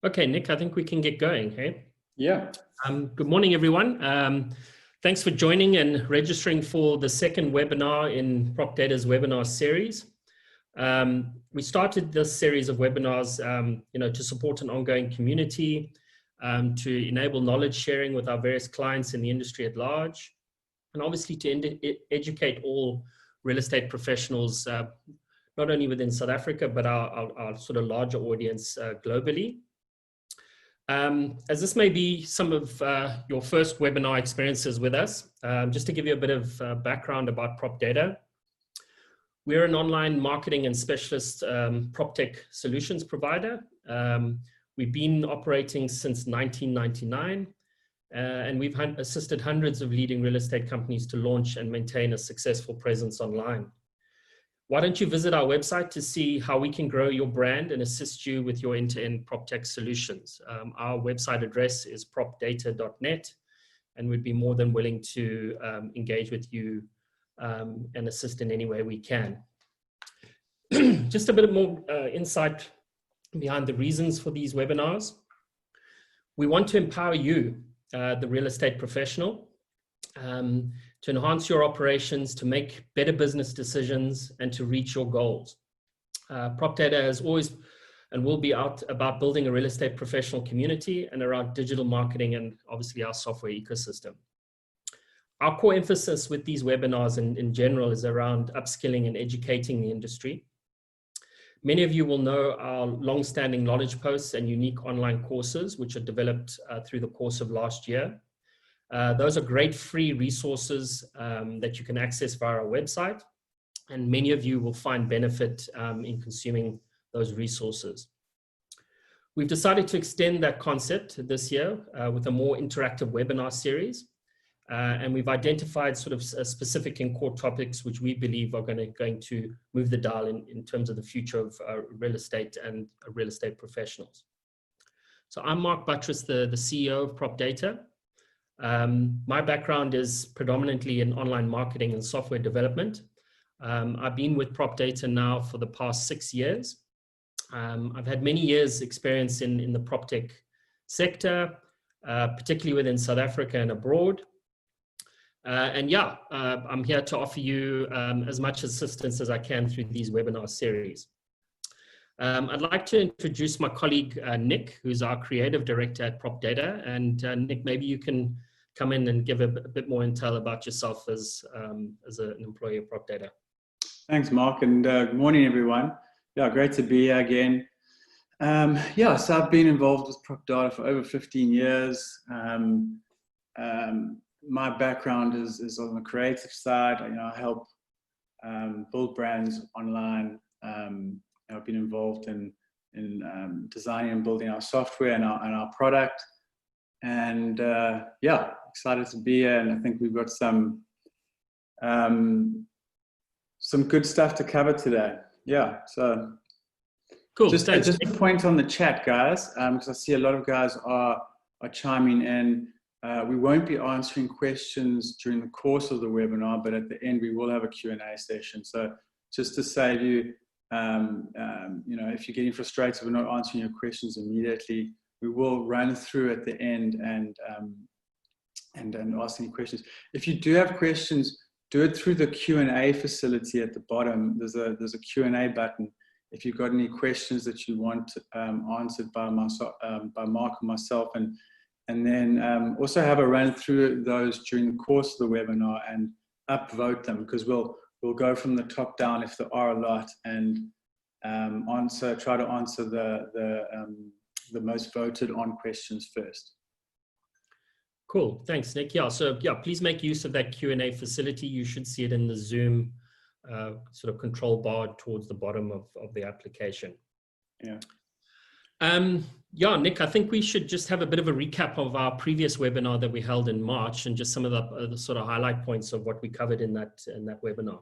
Okay, Nick, I think we can get going, hey? Yeah. Good morning, everyone. Thanks for joining and registering for the second webinar in PropData's webinar series. We started this series of webinars, to support an ongoing community, to enable knowledge sharing with our various clients in the industry at large, and obviously to educate all real estate professionals, not only within South Africa, but our sort of larger audience globally. As this may be some of your first webinar experiences with us, just to give you a bit of background about PropData. We're an online marketing and specialist PropTech solutions provider. We've been operating since 1999, and we've assisted hundreds of leading real estate companies to launch and maintain a successful presence online. Why don't you visit our website to see how we can grow your brand and assist you with your end-to-end PropTech solutions. Our website address is propdata.net, and we'd be more than willing to engage with you and assist in any way we can. Just a bit more insight behind the reasons for these webinars. We want to empower you, the real estate professional, to enhance your operations, to make better business decisions, and to reach your goals. PropData has always and will be out about building a real estate professional community and around digital marketing and obviously our software ecosystem. Our core emphasis with these webinars in general is around upskilling and educating the industry. Many of you will know our long-standing knowledge posts and unique online courses, which are developed through the course of last year. Those are great free resources that you can access via our website, and many of you will find benefit in consuming those resources. We've decided to extend that concept this year with a more interactive webinar series, and we've identified sort of specific and core topics which we believe are going to move the dial in terms of the future of real estate and real estate professionals. So I'm Mark Buttress, the CEO of PropData. My background is predominantly in online marketing and software development. I've been with PropData now for the past 6 years. I've had many years experience in the PropTech sector, particularly within South Africa and abroad. I'm here to offer you as much assistance as I can through these webinar series. I'd like to introduce my colleague, Nick, who's our creative director at PropData. And Nick, maybe you can come in and give a bit more intel about yourself as an employee of PropData. Thanks, Mark, and good morning, everyone. Yeah, great to be here again. So I've been involved with PropData for over 15 years. My background is on the creative side. I help build brands online. I've been involved in designing and building our software and our product, and excited to be here. And I think we've got some good stuff to cover today. Yeah, so cool. Just a point on the chat, guys, because I see a lot of guys are chiming in. We won't be answering questions during the course of the webinar, but at the end we will have a Q&A session. So just to save you, if you're getting frustrated, we're not answering your questions immediately. We will run through at the end and ask any questions. If you do have questions, do it through the Q&A facility at the bottom. There's a Q&A button. If you've got any questions that you want answered by Mark or myself, and then also have a run through those during the course of the webinar and upvote them, because we'll go from the top down if there are a lot, and try to answer the most voted on questions first. Cool, thanks, Nick. Please make use of that Q&A facility. You should see it in the Zoom sort of control bar towards the bottom of the application. Yeah. Nick, I think we should just have a bit of a recap of our previous webinar that we held in March, and just some of the sort of highlight points of what we covered in that webinar.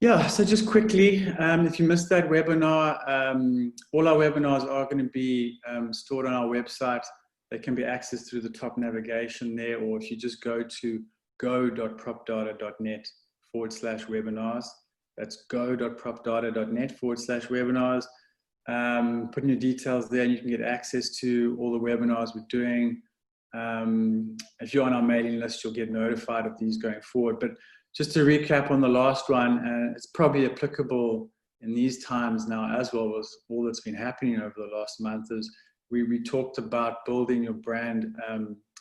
Yeah, so just quickly, if you missed that webinar, all our webinars are going to be stored on our website. They can be accessed through the top navigation there, or if you just go to go.propdata.net/webinars. That's go.propdata.net/webinars. Put in your details there and you can get access to all the webinars we're doing. If you're on our mailing list, you'll get notified of these going forward. But just to recap on the last one, it's probably applicable in these times now as well as all that's been happening over the last month, is we talked about building your brand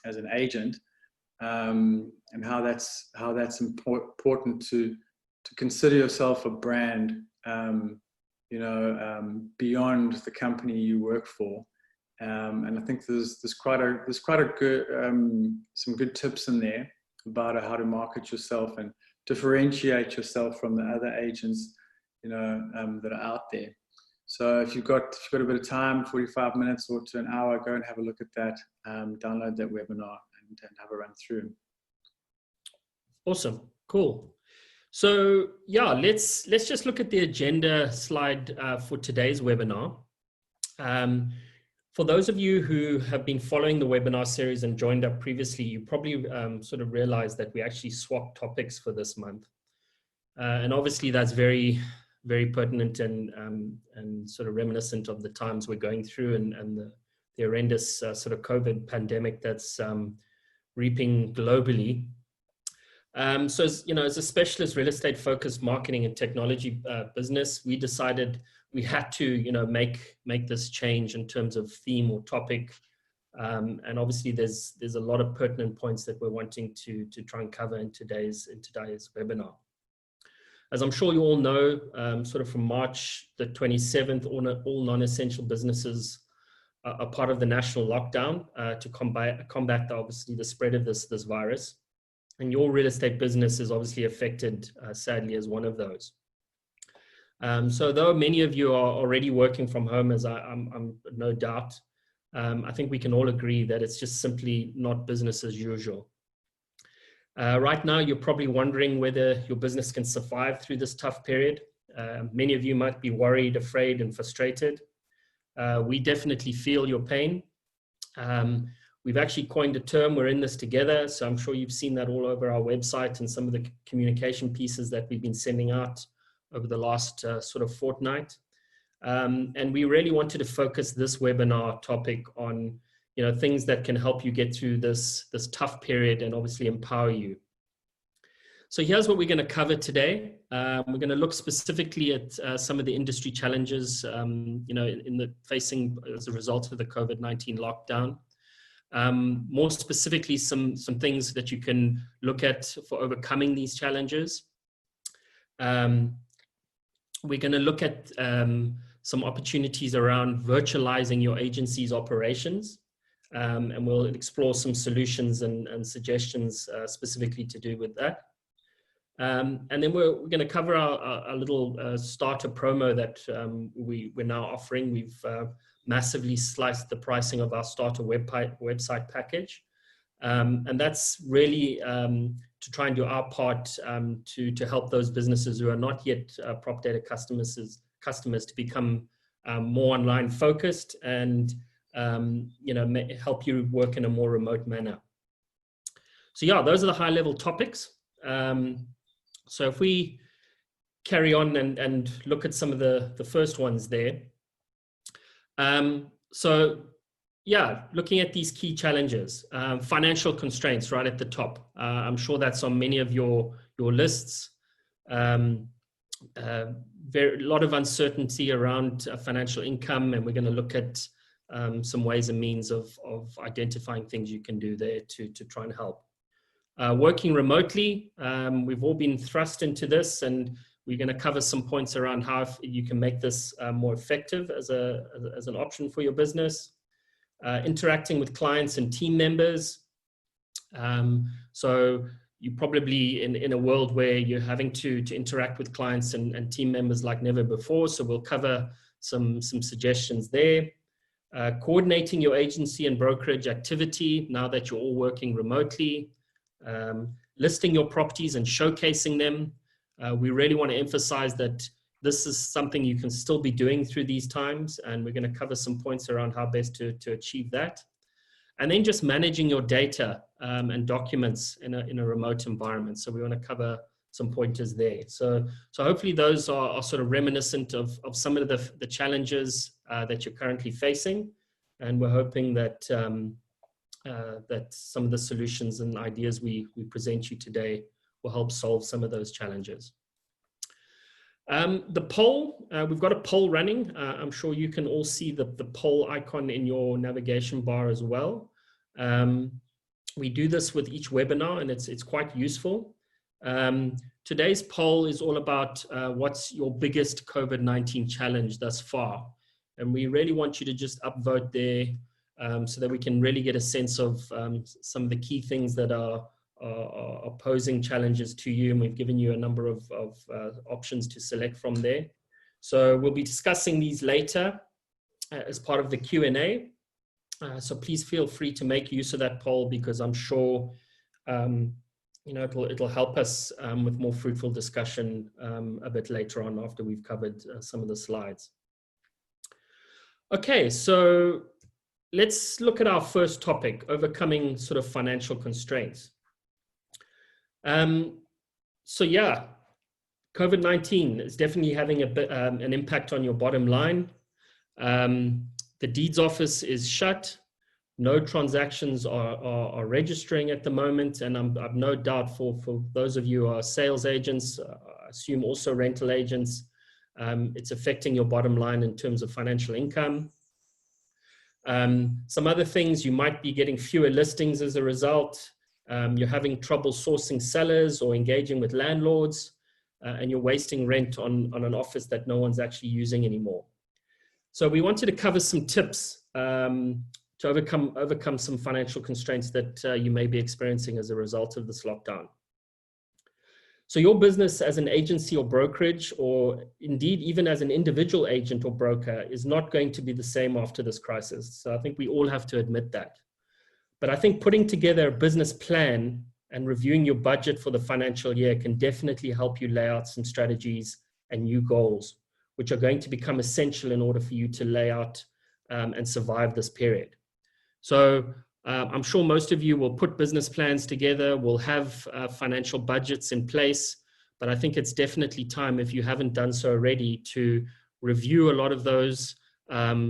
as an agent, and how that's important to consider yourself a brand, beyond the company you work for. And I think there's quite a good some good tips in there about how to market yourself and differentiate yourself from the other agents, that are out there. So if you've got a bit of time, 45 minutes or to an hour, go and have a look at that, download that webinar and have a run through. Awesome, cool. So yeah, let's just look at the agenda slide for today's webinar. For those of you who have been following the webinar series and joined up previously, you probably sort of realized that we actually swapped topics for this month. And obviously that's very, very pertinent and sort of reminiscent of the times we're going through and the horrendous sort of COVID pandemic that's reaping globally. So as a specialist real estate focused marketing and technology business, we decided we had to, make this change in terms of theme or topic. And obviously there's a lot of pertinent points that we're wanting to try and cover in today's webinar. As I'm sure you all know, sort of from March the 27th, all non-essential businesses are part of the national lockdown to combat obviously the spread of this virus. And your real estate business is obviously affected, sadly, as one of those. So though many of you are already working from home, as I'm no doubt, I think we can all agree that it's just simply not business as usual. Right now, you're probably wondering whether your business can survive through this tough period. Many of you might be worried, afraid, and frustrated. We definitely feel your pain. We've actually coined a term, we're in this together. So I'm sure you've seen that all over our website and some of the communication pieces that we've been sending out over the last sort of fortnight. And we really wanted to focus this webinar topic on, things that can help you get through this tough period and obviously empower you. So here's what we're going to cover today. We're going to look specifically at some of the industry challenges, facing as a result of the COVID-19 lockdown. More specifically, some things that you can look at for overcoming these challenges. We're going to look at some opportunities around virtualizing your agency's operations, and we'll explore some solutions and suggestions specifically to do with that. And then we're going to cover our little starter promo that we're now offering. We've massively sliced the pricing of our starter website package. And that's really to try and do our part to help those businesses who are not yet Prop Data customers to become more online focused and help you work in a more remote manner. So yeah, those are the high level topics. So if we carry on and look at some of the first ones there. So yeah, looking at these key challenges, financial constraints right at the top. I'm sure that's on many of your lists. A lot of uncertainty around financial income, and we're going to look at some ways and means of identifying things you can do there to try and help. Working remotely, we've all been thrust into this, and we're going to cover some points around how you can make this more effective as an option for your business. Interacting with clients and team members. So you probably in a world where you're having to interact with clients and team members like never before. So we'll cover some suggestions there. Coordinating your agency and brokerage activity now that you're all working remotely. Listing your properties and showcasing them. We really want to emphasize that this is something you can still be doing through these times, and we're going to cover some points around how best to achieve that. And then just managing your data and documents in a remote environment. So we want to cover some pointers there. So hopefully those are sort of reminiscent of some of the challenges that you're currently facing. And we're hoping that, that some of the solutions and ideas we present you today will help solve some of those challenges. The poll, we've got a poll running. I'm sure you can all see the poll icon in your navigation bar as well. We do this with each webinar, and it's quite useful. Today's poll is all about what's your biggest COVID-19 challenge thus far. And we really want you to just upvote there so that we can really get a sense of some of the key things that are posing challenges to you. And we've given you a number of options to select from there. So we'll be discussing these later as part of the Q&A. So please feel free to make use of that poll, because I'm sure you know, it'll help us with more fruitful discussion a bit later on after we've covered some of the slides. Okay, so let's look at our first topic, overcoming sort of financial constraints. So yeah, COVID-19 is definitely having a bit, an impact on your bottom line. The deeds office is shut. No transactions are registering at the moment, and I've no doubt for those of you who are sales agents, I assume also rental agents, it's affecting your bottom line in terms of financial income. Some other things, you might be getting fewer listings as a result. You're having trouble sourcing sellers or engaging with landlords, and you're wasting rent on an office that no one's actually using anymore. So we wanted to cover some tips to overcome some financial constraints that you may be experiencing as a result of this lockdown. So your business as an agency or brokerage, or indeed even as an individual agent or broker, is not going to be the same after this crisis. So I think we all have to admit that. But I think putting together a business plan and reviewing your budget for the financial year can definitely help you lay out some strategies and new goals, which are going to become essential in order for you to lay out and survive this period. So I'm sure most of you will put business plans together, will have financial budgets in place, but I think it's definitely time, if you haven't done so already, to review a lot of those,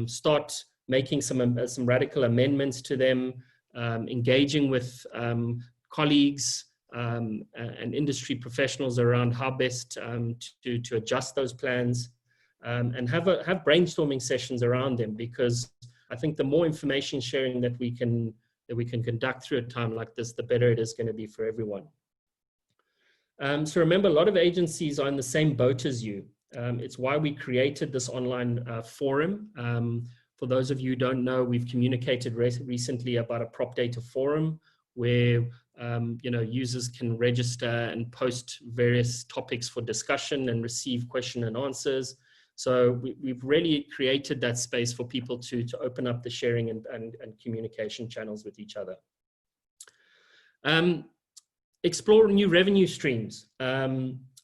start making some radical amendments to them, engaging with colleagues and industry professionals around how best to adjust those plans, and have brainstorming sessions around them, because I think the more information sharing that we can conduct through a time like this, the better it is going to be for everyone. So remember, a lot of agencies are in the same boat as you. It's why we created this online forum. For those of you who don't know, we've communicated recently about a prop data forum where you know, users can register and post various topics for discussion and receive question and answers. So we've really created that space for people to open up the sharing and communication channels with each other. Explore new revenue streams.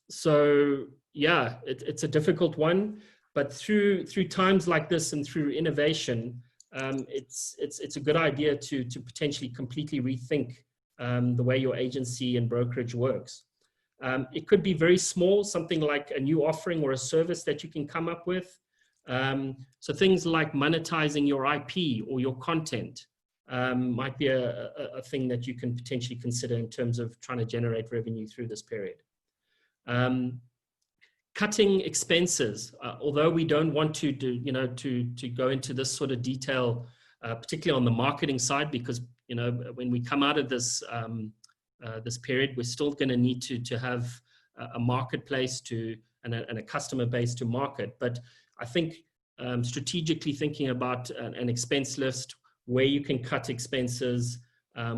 So yeah, it's a difficult one, but through times like this and through innovation, it's a good idea to potentially completely rethink the way your agency and brokerage works. It could be very small, something like a new offering or a service that you can come up with. So things like monetizing your IP or your content might be a thing that you can potentially consider in terms of trying to generate revenue through this period. Cutting expenses, although we don't want to go into this sort of detail, particularly on the marketing side, because you know, when we come out of this this period, we're still going to need to have a marketplace and a customer base to market. But I think strategically thinking about an expense list, where you can cut expenses,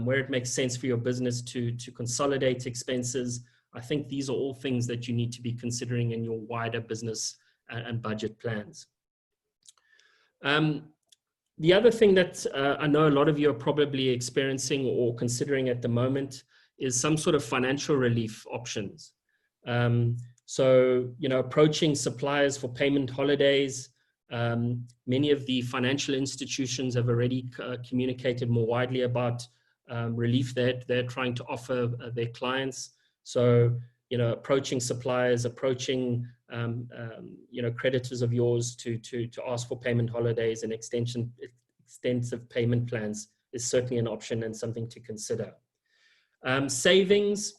where it makes sense for your business to consolidate expenses, I think these are all things that you need to be considering in your wider business and budget plans. The other thing that I know a lot of you are probably experiencing or considering at the moment is some sort of financial relief options. So, you know, approaching suppliers for payment holidays. Many of the financial institutions have already communicated more widely about relief that they're trying to offer their clients. So approaching suppliers, approaching creditors of yours to ask for payment holidays and extensive payment plans is certainly an option and something to consider. Savings,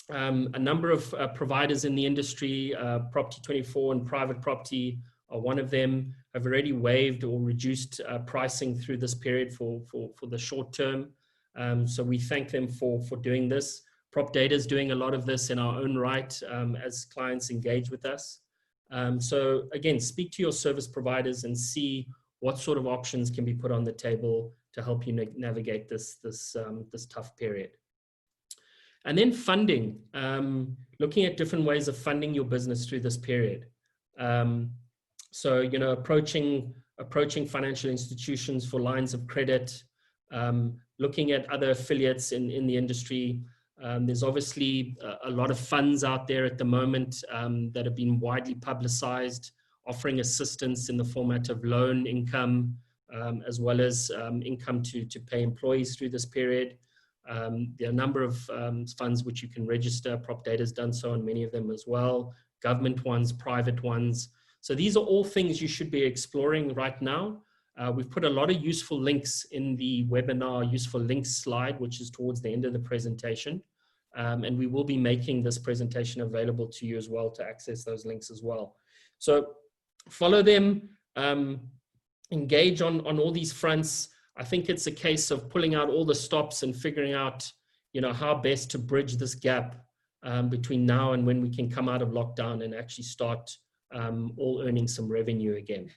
a number of providers in the industry, Property24 and Private Property are one of them, have already waived or reduced pricing through this period for the short term. So we thank them for doing this. PropData is doing a lot of this in our own right as clients engage with us. So again, speak to your service providers and see what sort of options can be put on the table to help you navigate this tough period. And then funding, looking at different ways of funding your business through this period. So, approaching financial institutions for lines of credit, looking at other affiliates in the industry. There's obviously a lot of funds out there at the moment that have been widely publicized, offering assistance in the format of loan income, as well as income to pay employees through this period. There are a number of funds which you can register. PropData has done so, and many of them as well. Government ones, private ones. So these are all things you should be exploring right now. We've put a lot of useful links in the webinar useful links slide, which is towards the end of the presentation. And we will be making this presentation available to you as well to access those links as well. So follow them, engage on all these fronts. I think it's a case of pulling out all the stops and figuring out, how best to bridge this gap between now and when we can come out of lockdown and actually start all earning some revenue again.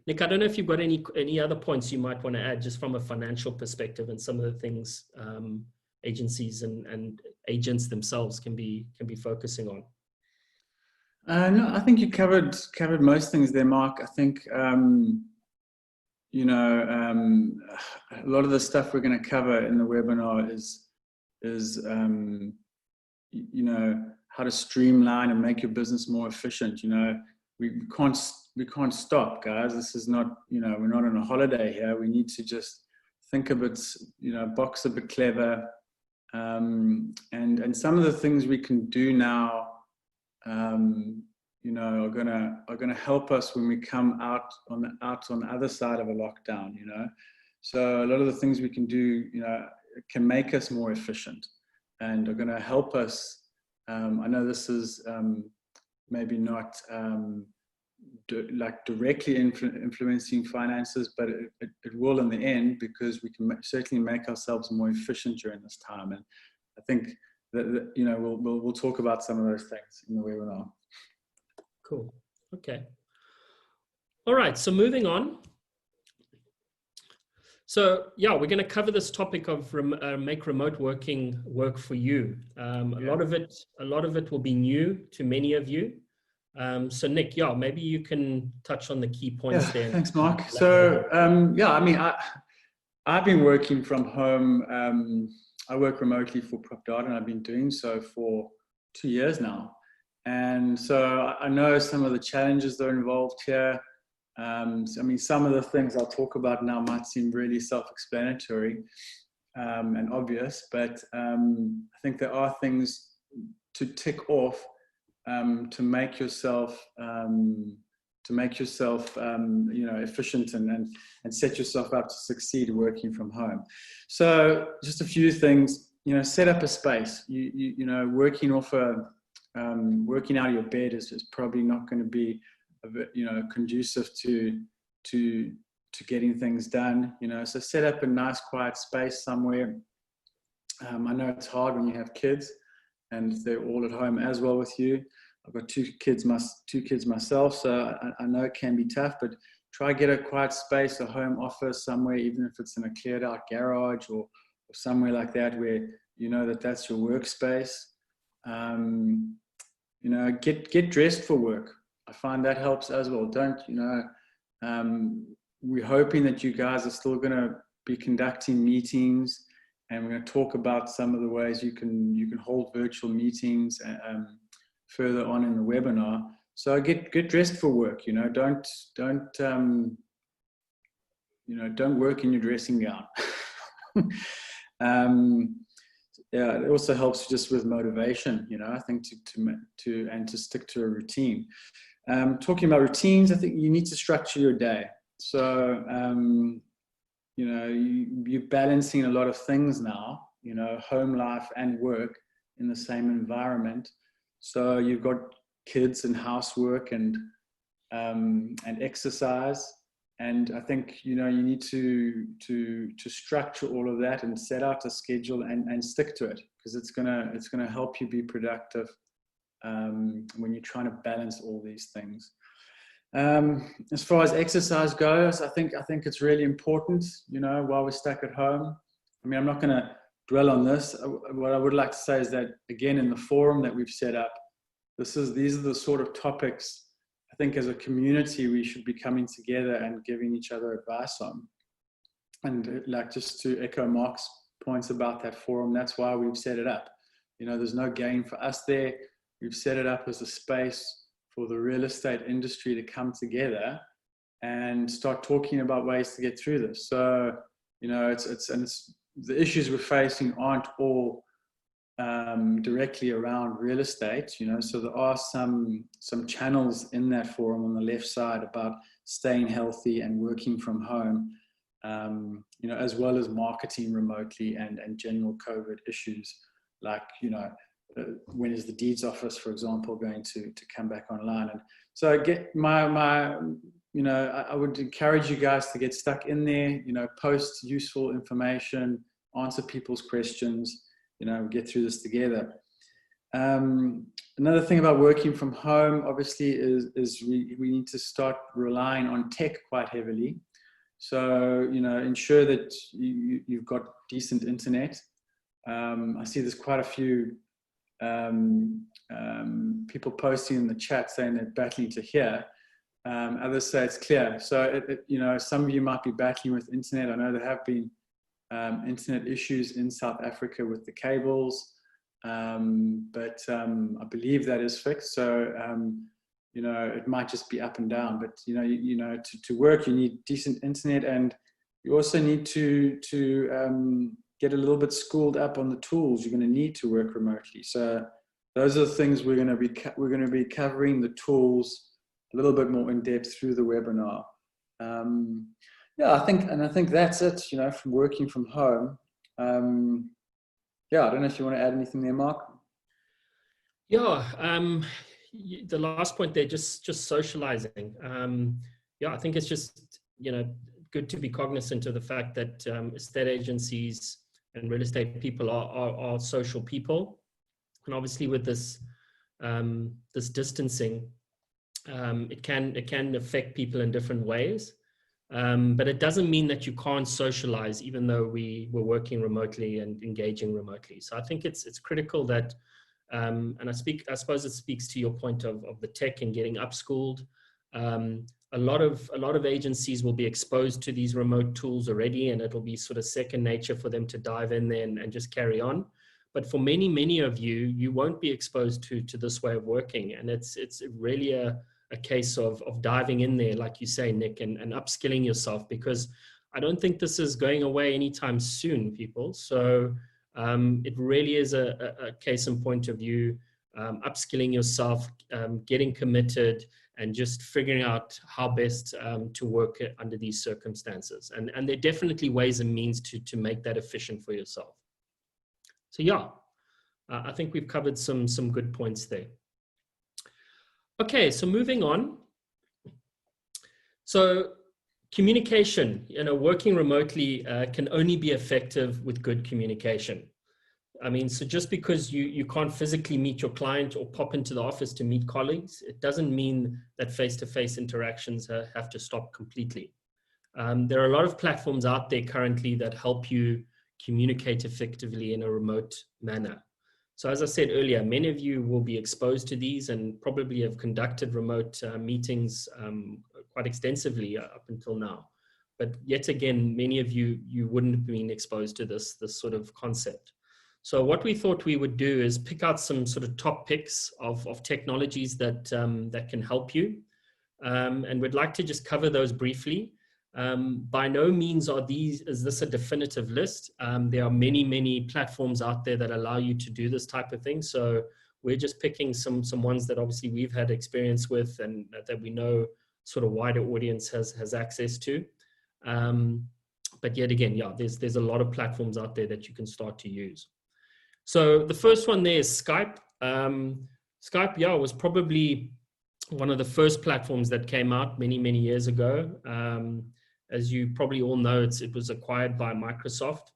Nick, I don't know if you've got any other points you might want to add just from a financial perspective and some of the things agencies and agents themselves can be focusing on. No, I think you covered most things there, Mark. I think a lot of the stuff we're going to cover in the webinar is how to streamline and make your business more efficient. We can't stop, guys. This is not, we're not on a holiday here. We need to just think a bit, box a bit clever. And some of the things we can do now, are gonna help us when we come out on the other side of a lockdown. So a lot of the things we can do, can make us more efficient and are gonna help us. I know this is maybe not directly influencing finances, but it will in the end, because we can certainly make ourselves more efficient during this time. And I think that we'll talk about some of those things in the webinar. Cool. Okay. All right. So moving on. So yeah, we're going to cover this topic of make remote working work for you. A lot of it will be new to many of you. So Nick, maybe you can touch on the key points there. Thanks, Mark. So I've been working from home. I work remotely for PropData, and I've been doing so for 2 years now. And so I know some of the challenges that are involved here. Some of the things I'll talk about now might seem really self-explanatory and obvious, but I think there are things to tick off to make yourself efficient and set yourself up to succeed working from home. So just a few things. Set up a space. Working out of your bed is probably not going to be conducive to getting things done. So set up a nice quiet space somewhere. I know it's hard when you have kids and they're all at home as well with you. I've got two kids myself, so I know it can be tough, but try get a quiet space, a home office somewhere, even if it's in a cleared out garage or somewhere like that, where that's your workspace. Get dressed for work. I find that helps as well. We're hoping that you guys are still going to be conducting meetings, and we're going to talk about some of the ways you can hold virtual meetings further on in the webinar. So get dressed for work. Don't work in your dressing gown. Yeah, it also helps just with motivation, I think to stick to a routine. Talking about routines, I think you need to structure your day. So, you're balancing a lot of things now, home life and work in the same environment. So you've got kids and housework and exercise. And I think, you need to structure all of that and set out a schedule and stick to it, because it's gonna help you be productive when you're trying to balance all these things. As far as exercise goes, I think it's really important, while we're stuck at home. I mean, I'm not going to dwell on this. What I would like to say is that, again, in the forum that we've set up, these are the sort of topics I think as a community we should be coming together and giving each other advice on. And just to echo Mark's points about that forum, that's why we've set it up. There's no gain for us there. We've set it up as a space for the real estate industry to come together and start talking about ways to get through this. So, the issues we're facing aren't all directly around real estate, so there are some channels in that forum on the left side about staying healthy and working from home, as well as marketing remotely and general COVID issues like, when is the deeds office, for example, going to come back online? And so I get I would encourage you guys to get stuck in there, post useful information, answer people's questions, get through this together. Another thing about working from home, obviously, is we need to start relying on tech quite heavily. So, ensure that you've got decent internet. I see there's quite a few people posting in the chat saying they're battling to hear. Others say it's clear. So, some of you might be battling with internet. I know there have been internet issues in South Africa with the cables, but I believe that is fixed. So, it might just be up and down. But to work, you need decent internet, and you also need to get a little bit schooled up on the tools you're going to need to work remotely. So those are the things we're going to be covering, the tools a little bit more in depth through the webinar. I think that's it, from working from home. I don't know if you want to add anything there, Mark. Yeah, the last point there, just socializing. I think it's just, good to be cognizant of the fact that estate agencies and real estate people are social people. And obviously with this distancing, it can affect people in different ways. But it doesn't mean that you can't socialize, even though we were working remotely and engaging remotely. So I think it's critical that, and I suppose it speaks to your point of the tech and getting upschooled. A lot of agencies will be exposed to these remote tools already, and it'll be sort of second nature for them to dive in there and just carry on. But for many of you won't be exposed to this way of working, and it's really a case of diving in there, like you say, Nick, and upskilling yourself, because I don't think this is going away anytime soon, people. So it really is a case in point of you upskilling yourself, getting committed, and just figuring out how best to work under these circumstances. And there are definitely ways and means to make that efficient for yourself. So I think we've covered some good points there. Okay, so moving on. So communication, working remotely can only be effective with good communication. I mean, so just because you can't physically meet your client or pop into the office to meet colleagues, it doesn't mean that face-to-face interactions have to stop completely. There are a lot of platforms out there currently that help you communicate effectively in a remote manner. So as I said earlier, many of you will be exposed to these and probably have conducted remote meetings quite extensively up until now. But yet again, many of you wouldn't have been exposed to this sort of concept. So what we thought we would do is pick out some sort of top picks of technologies that can help you. And we'd like to just cover those briefly. By no means is this a definitive list. There are many platforms out there that allow you to do this type of thing. So we're just picking some ones that obviously we've had experience with and that we know sort of wider audience has access to. But yet again, yeah, there's a lot of platforms out there that you can start to use. So the first one there is Skype. Skype, yeah, was probably one of the first platforms that came out many years ago. As you probably all know, it was acquired by Microsoft.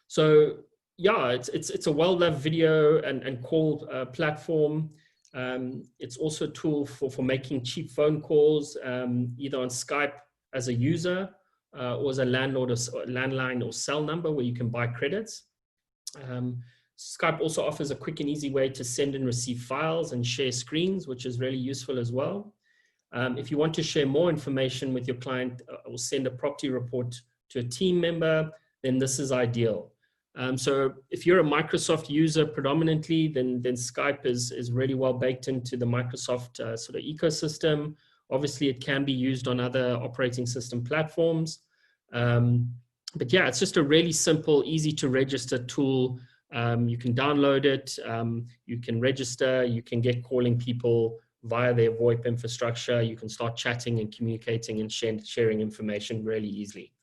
So yeah, it's a well-loved video and call platform. It's also a tool for making cheap phone calls, either on Skype as a user or as a landline or cell number where you can buy credits. Skype also offers a quick and easy way to send and receive files and share screens, which is really useful as well. If you want to share more information with your client or send a property report to a team member, then this is ideal. So if you're a Microsoft user predominantly, then Skype is really well baked into the Microsoft sort of ecosystem. Obviously, it can be used on other operating system platforms. But yeah, it's just a really simple, easy to register tool. You can download it, you can register, you can get calling people via their VoIP infrastructure. You can start chatting and communicating and sharing information really easily.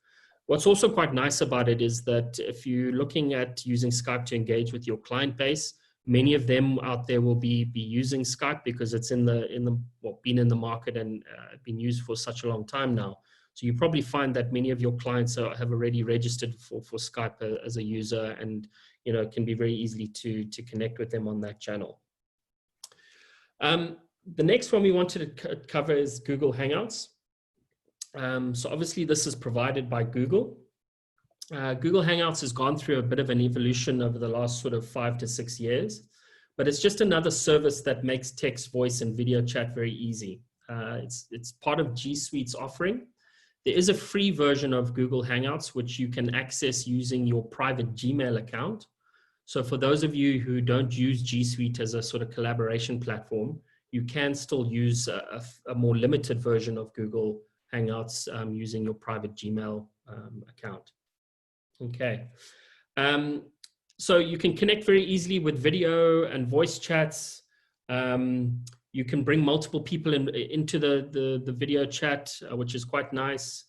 What's also quite nice about it is that if you're looking at using Skype to engage with your client base, many of them out there will be using Skype because it's been in the market and been used for such a long time now. So you probably find that many of your clients have already registered for Skype as a user, and it can be very easy to connect with them on that channel. The next one we wanted to cover is Google Hangouts. So obviously this is provided by Google. Google Hangouts has gone through a bit of an evolution over the last sort of 5 to 6 years, but it's just another service that makes text, voice, and video chat very easy. It's part of G Suite's offering. There is a free version of Google Hangouts, which you can access using your private Gmail account. So for those of you who don't use G Suite as a sort of collaboration platform, you can still use a more limited version of Google Hangouts using your private Gmail account. Okay. So you can connect very easily with video and voice chats. You can bring multiple people into the video chat, which is quite nice.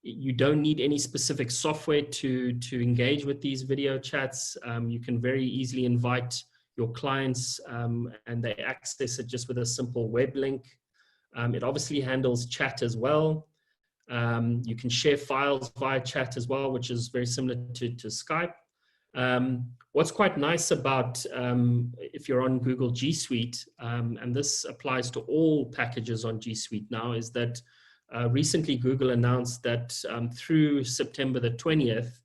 You don't need any specific software to engage with these video chats. You can very easily invite your clients and they access it just with a simple web link. It obviously handles chat as well. You can share files via chat as well, which is very similar to Skype. What's quite nice about if you're on Google G Suite, and this applies to all packages on G Suite now, is that recently Google announced that through September the 20th,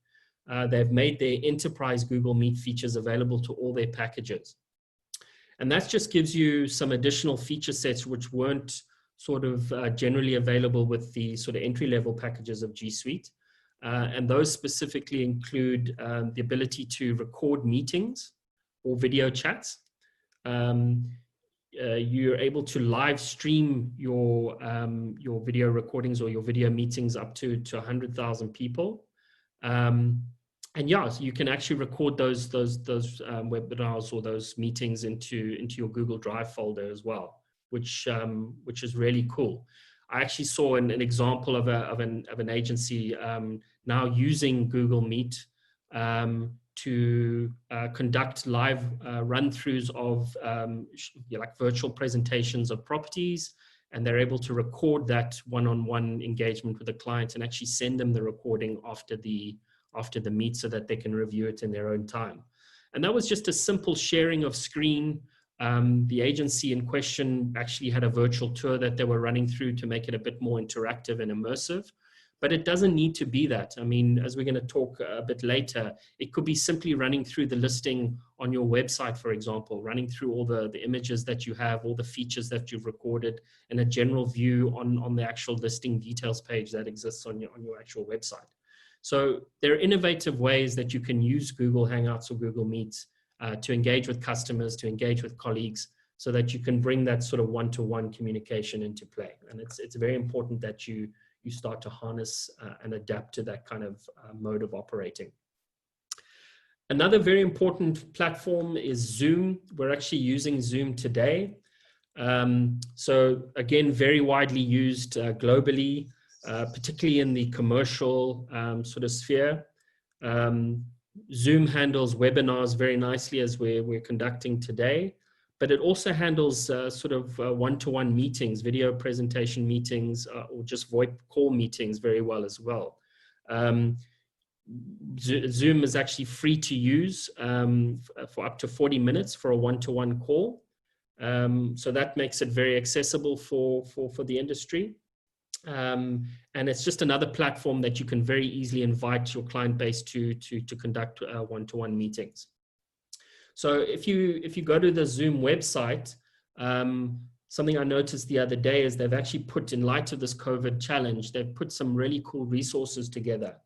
they've made their enterprise Google Meet features available to all their packages. And that just gives you some additional feature sets which weren't sort of generally available with the sort of entry-level packages of G Suite. And those specifically include the ability to record meetings or video chats. You're able to live stream your video recordings or your video meetings up to 100,000 people. And yeah, so you can actually record those webinars or those meetings into your Google Drive folder as well, which is really cool. I actually saw an example of an agency now using Google Meet to conduct live run-throughs of like virtual presentations of properties, and they're able to record that one-on-one engagement with the client and actually send them the recording after the meet so that they can review it in their own time. And that was just a simple sharing of screen. The agency in question actually had a virtual tour that they were running through to make it a bit more interactive and immersive. But it doesn't need to be that. I mean, as we're going to talk a bit later, it could be simply running through the listing on your website, for example, running through all the images that you have, all the features that you've recorded, and a general view on the actual listing details page that exists on your actual website. So there are innovative ways that you can use Google Hangouts or Google Meets to engage with customers, to engage with colleagues, so that you can bring that sort of one-to-one communication into play. And it's very important that you start to harness and adapt to that kind of mode of operating. Another very important platform is Zoom. We're actually using Zoom today. So again, very widely used globally, particularly in the commercial sort of sphere. Zoom handles webinars very nicely, as we're conducting today, but it also handles sort of one-to-one meetings, video presentation meetings, or just VoIP call meetings very well as well. Zoom is actually free to use for up to 40 minutes for a one-to-one call. So that makes it very accessible for the industry. And it's just another platform that you can very easily invite your client base to conduct one-to-one meetings. So if you go to the Zoom website, something I noticed the other day is they've actually put, in light of this COVID challenge, they've put some really cool resources together.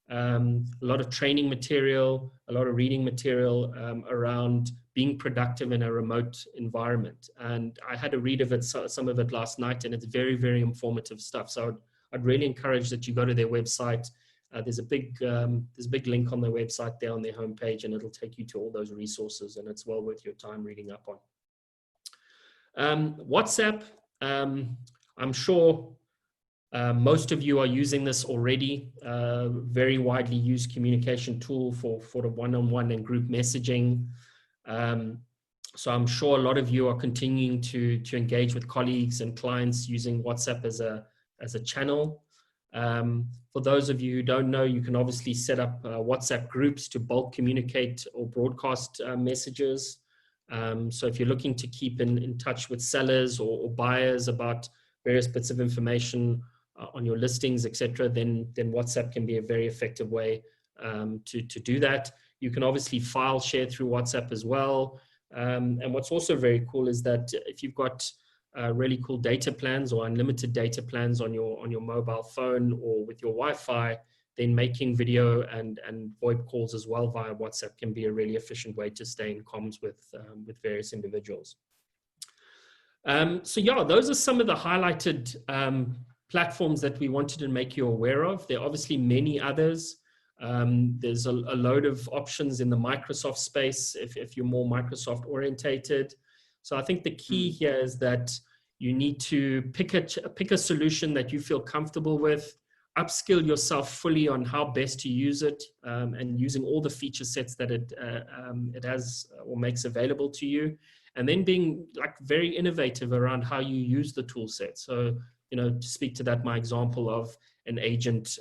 A lot of training material, a lot of reading material around being productive in a remote environment. And I had a read of it, some of it last night, and it's very, very informative stuff. So I'd really encourage that you go to their website. There's a big link on their website there on their homepage, and it'll take you to all those resources, and it's well worth your time reading up on. WhatsApp, I'm sure most of you are using this already. Very widely used communication tool for the one-on-one and group messaging. So I'm sure a lot of you are continuing to engage with colleagues and clients using WhatsApp as a channel. For those of you who don't know, you can obviously set up WhatsApp groups to bulk communicate or broadcast messages. So if you're looking to keep in touch with sellers or buyers about various bits of information on your listings, etc., then WhatsApp can be a very effective way to do that. You can obviously file share through WhatsApp as well. And what's also very cool is that if you've got really cool data plans or unlimited data plans on your mobile phone or with your Wi-Fi, then making video and VoIP calls as well via WhatsApp can be a really efficient way to stay in comms with various individuals. So yeah, those are some of the highlighted platforms that we wanted to make you aware of. There are obviously many others. There's a load of options in the Microsoft space if you're more Microsoft orientated. So I think the key here is that you need to pick a solution that you feel comfortable with, upskill yourself fully on how best to use it, and using all the feature sets that it has or makes available to you, and then being like very innovative around how you use the tool set. So, to speak to that, my example of an agent,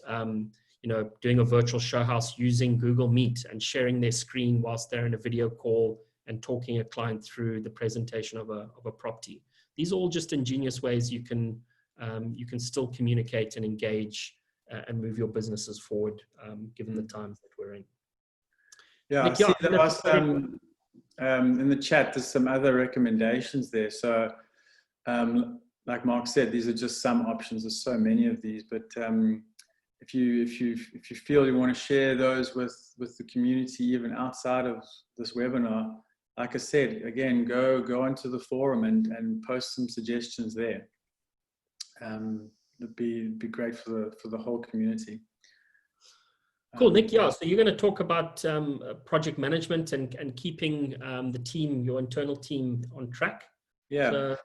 doing a virtual show house using Google Meet and sharing their screen whilst they're in a video call and talking a client through the presentation of a property. These are all just ingenious ways you can still communicate and engage and move your businesses forward, given the times that we're in. Yeah, Nick, I see there are some, in the chat, there's some other recommendations there. So like Mark said, these are just some options. There's so many of these, but if you feel you want to share those with the community, even outside of this webinar, like I said, again, go onto the forum and post some suggestions there. It'd be great for the whole community. Cool, Nick. Yeah, so you're going to talk about project management and keeping the team, your internal team, on track. Yeah,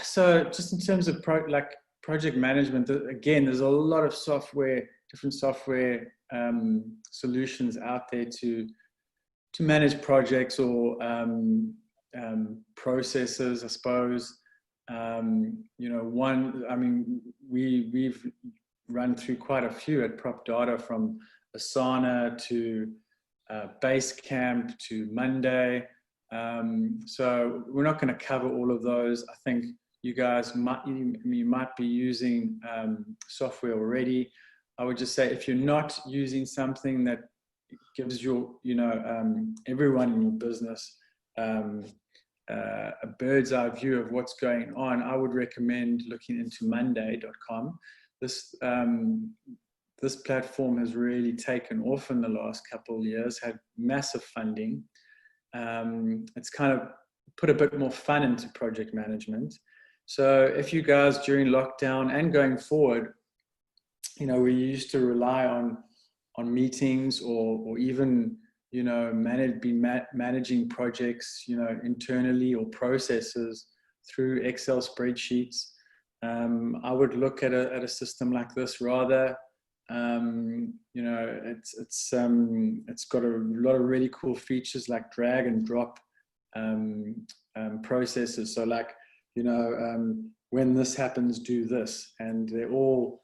so just in terms of project management, again, there's a lot of different software solutions out there to manage projects or processes, I suppose. We've run through quite a few at Prop Data, from Asana to Basecamp to Monday. So we're not going to cover all of those. I think you guys might be using software already. I would just say, if you're not using something that gives everyone in your business a bird's eye view of what's going on, I would recommend looking into Monday.com. This platform has really taken off in the last couple of years, had massive funding. It's kind of put a bit more fun into project management. So if you guys during lockdown and going forward, we used to rely on meetings or even managing projects internally or processes through Excel spreadsheets. I would look at a system like this rather. It's got a lot of really cool features like drag and drop processes. So like when this happens, do this, and they're all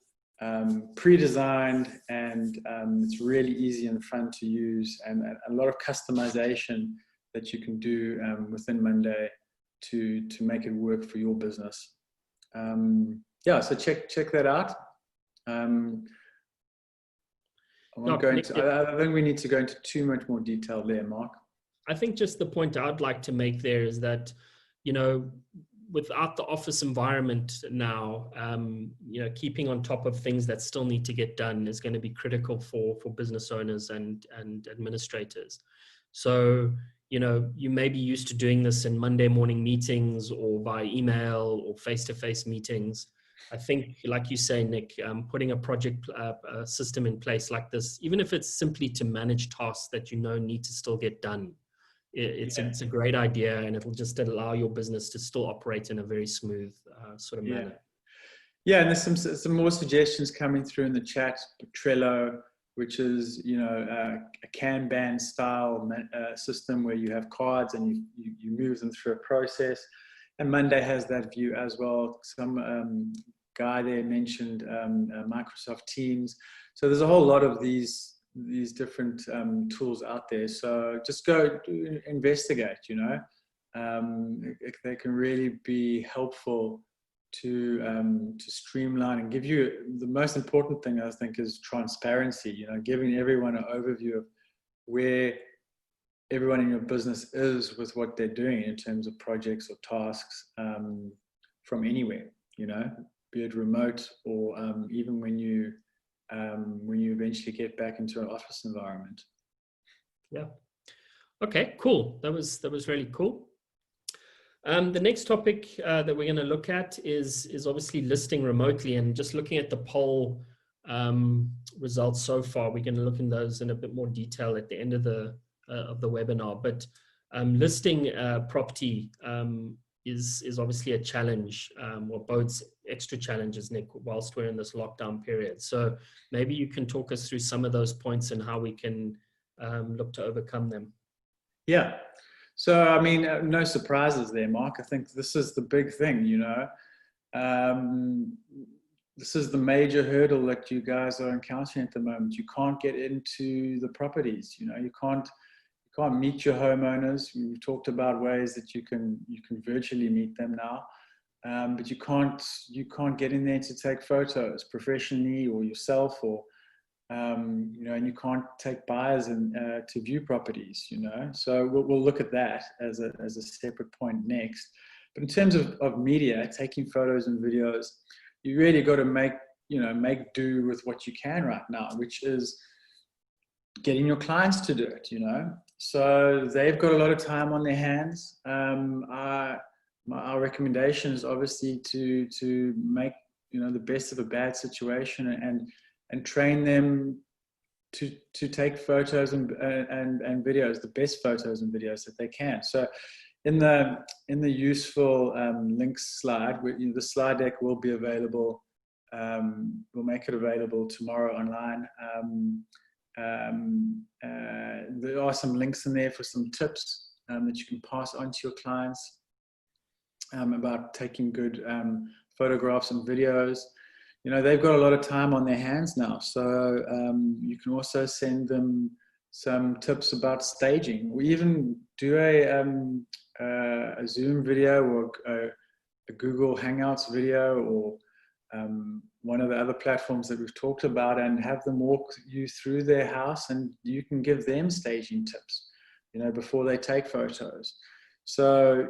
pre-designed, and it's really easy and fun to use, and a lot of customization that you can do within Monday to make it work for your business. So check that out. I think we need to go into too much more detail there, Mark. I think just the point I'd like to make there is that, without the office environment now, keeping on top of things that still need to get done is going to be critical for business owners and administrators. So, you may be used to doing this in Monday morning meetings or by email or face-to-face meetings. I think, like you say, Nick, putting a project system in place like this, even if it's simply to manage tasks that need to still get done, it's a great idea, and it'll just allow your business to still operate in a very smooth sort of manner. Yeah, and there's some more suggestions coming through in the chat. Trello, which is a Kanban style system where you have cards and you move them through a process. And Monday has that view as well. Some guy there mentioned Microsoft Teams. So there's a whole lot of these different tools out there. So just go investigate. They can really be helpful to streamline and give you the most important thing, I think, is transparency. Giving everyone an overview of where everyone in your business is with what they're doing in terms of projects or tasks from anywhere, be it remote or even when you eventually get back into an office environment. Yeah. Okay, cool. That was really cool. The next topic that we're going to look at is obviously listing remotely, and just looking at the poll results so far. We're going to look in those in a bit more detail at the end of the webinar. But listing property is obviously a challenge, or bodes extra challenges, Nick, whilst we're in this lockdown period. So maybe you can talk us through some of those points and how we can look to overcome them. Yeah. So, I mean, no surprises there, Mark. I think this is the big thing, this is the major hurdle that you guys are encountering at the moment. You can't get into the properties, you can't meet your homeowners. We've talked about ways that you can virtually meet them now, but you can't get in there to take photos professionally or yourself, or and you can't take buyers to view properties. So we'll look at that as a separate point next. But in terms of media, taking photos and videos, you really got to make do with what you can right now, which is getting your clients to do it. So they've got a lot of time on their hands. Our recommendation is obviously to make the best of a bad situation and train them to take photos and videos, the best photos and videos that they can. So in the useful links slide, the slide deck will be available. We'll make it available tomorrow online. There are some links in there for some tips that you can pass on to your clients about taking good photographs and videos. They've got a lot of time on their hands now, so you can also send them some tips about staging. We even do a Zoom video or a Google Hangouts video, or one of the other platforms that we've talked about, and have them walk you through their house, and you can give them staging tips, before they take photos. So,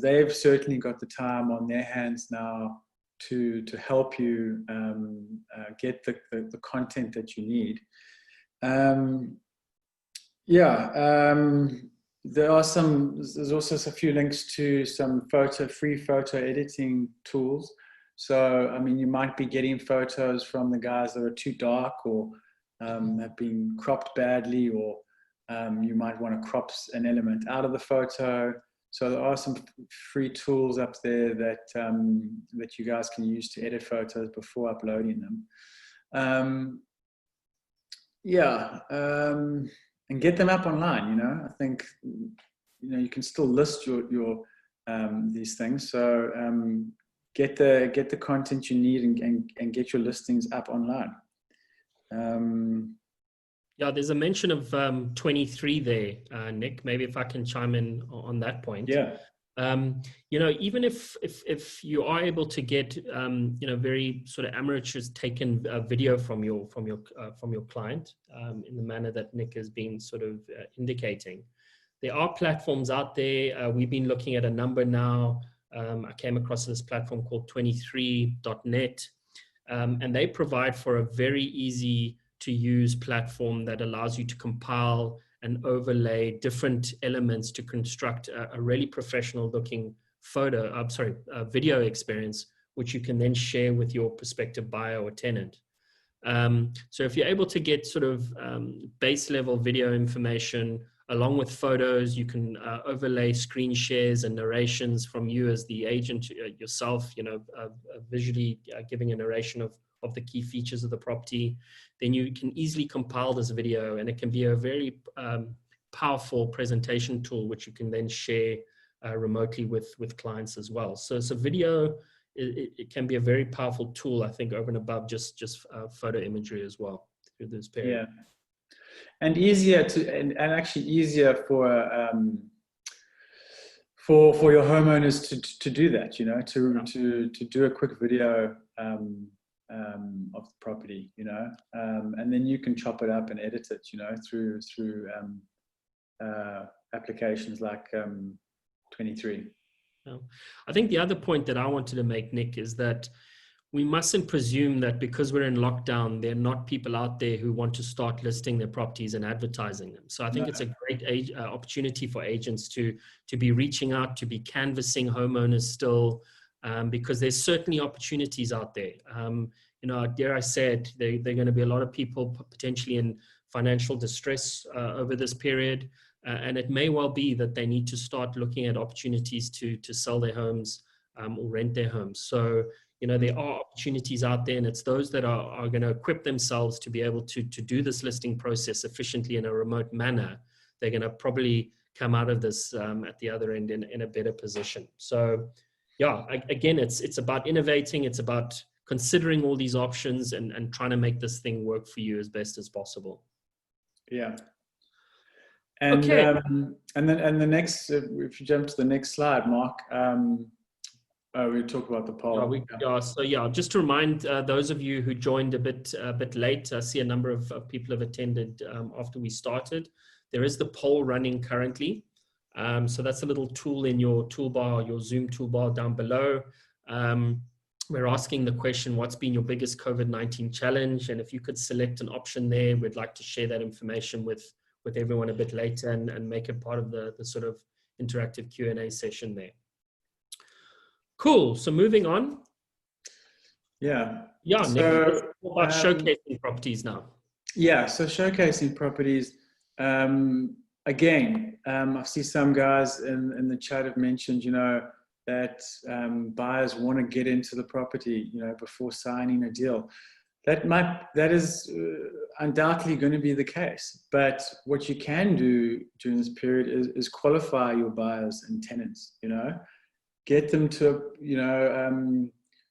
they've certainly got the time on their hands now to help you get the content that you need. there's also a few links to some free photo editing tools. So, I mean, you might be getting photos from the guys that are too dark or have been cropped badly, or you might want to crop an element out of the photo. So there are some free tools up there that that you guys can use to edit photos before uploading them. And get them up online. You know, I think you can still list your these things. So get the content you need and get your listings up online. Yeah, there's a mention of 23 there, Nick. Maybe if I can chime in on that point. Yeah. Even if you are able to get very sort of amateurs taken video from your client in the manner that Nick has been sort of indicating, there are platforms out there. We've been looking at a number now. I came across this platform called 23.net, and they provide for a very easy to use platform that allows you to compile and overlay different elements to construct a really professional looking video experience, which you can then share with your prospective buyer or tenant. So if you're able to get sort of base level video information along with photos, you can overlay screen shares and narrations from you as the agent yourself, visually giving a narration of the key features of the property. Then you can easily compile this video, and it can be a very powerful presentation tool, which you can then share remotely with clients as well. So video, it can be a very powerful tool, I think, over and above just photo imagery as well through this period. Yeah, and easier and actually easier for your homeowners to do that. To do a quick video of the property, and then you can chop it up and edit it, through applications like 23. I think the other point that I wanted to make, Nick, is that we mustn't presume that because we're in lockdown, there are not people out there who want to start listing their properties and advertising them. So I think it's a great opportunity for agents to be reaching out, to be canvassing homeowners still, because there's certainly opportunities out there. Dare I said, there are going to be a lot of people potentially in financial distress over this period. And it may well be that they need to start looking at opportunities to sell their homes or rent their homes. So, there are opportunities out there, and it's those that are going to equip themselves to be able to do this listing process efficiently in a remote manner. They're going to probably come out of this at the other end in a better position. So, yeah, again, it's about innovating. It's about considering all these options and trying to make this thing work for you as best as possible. Yeah. And okay. And the next, if you jump to the next slide, Mark, we talk about the poll. Just to remind those of you who joined a bit late, I see a number of people have attended after we started. There is the poll running currently. So that's a little tool in your toolbar, your Zoom toolbar down below. We're asking the question, what's been your biggest COVID-19 challenge? And if you could select an option there, we'd like to share that information with everyone a bit later and make it part of the sort of interactive Q&A session there. Cool. So moving on. Yeah. Yeah, so, Nick, let's talk about showcasing properties now. Yeah, so showcasing properties. Again, I see some guys in the chat have mentioned, that buyers want to get into the property, before signing a deal. That is undoubtedly going to be the case. But what you can do during this period is qualify your buyers and tenants, get them to,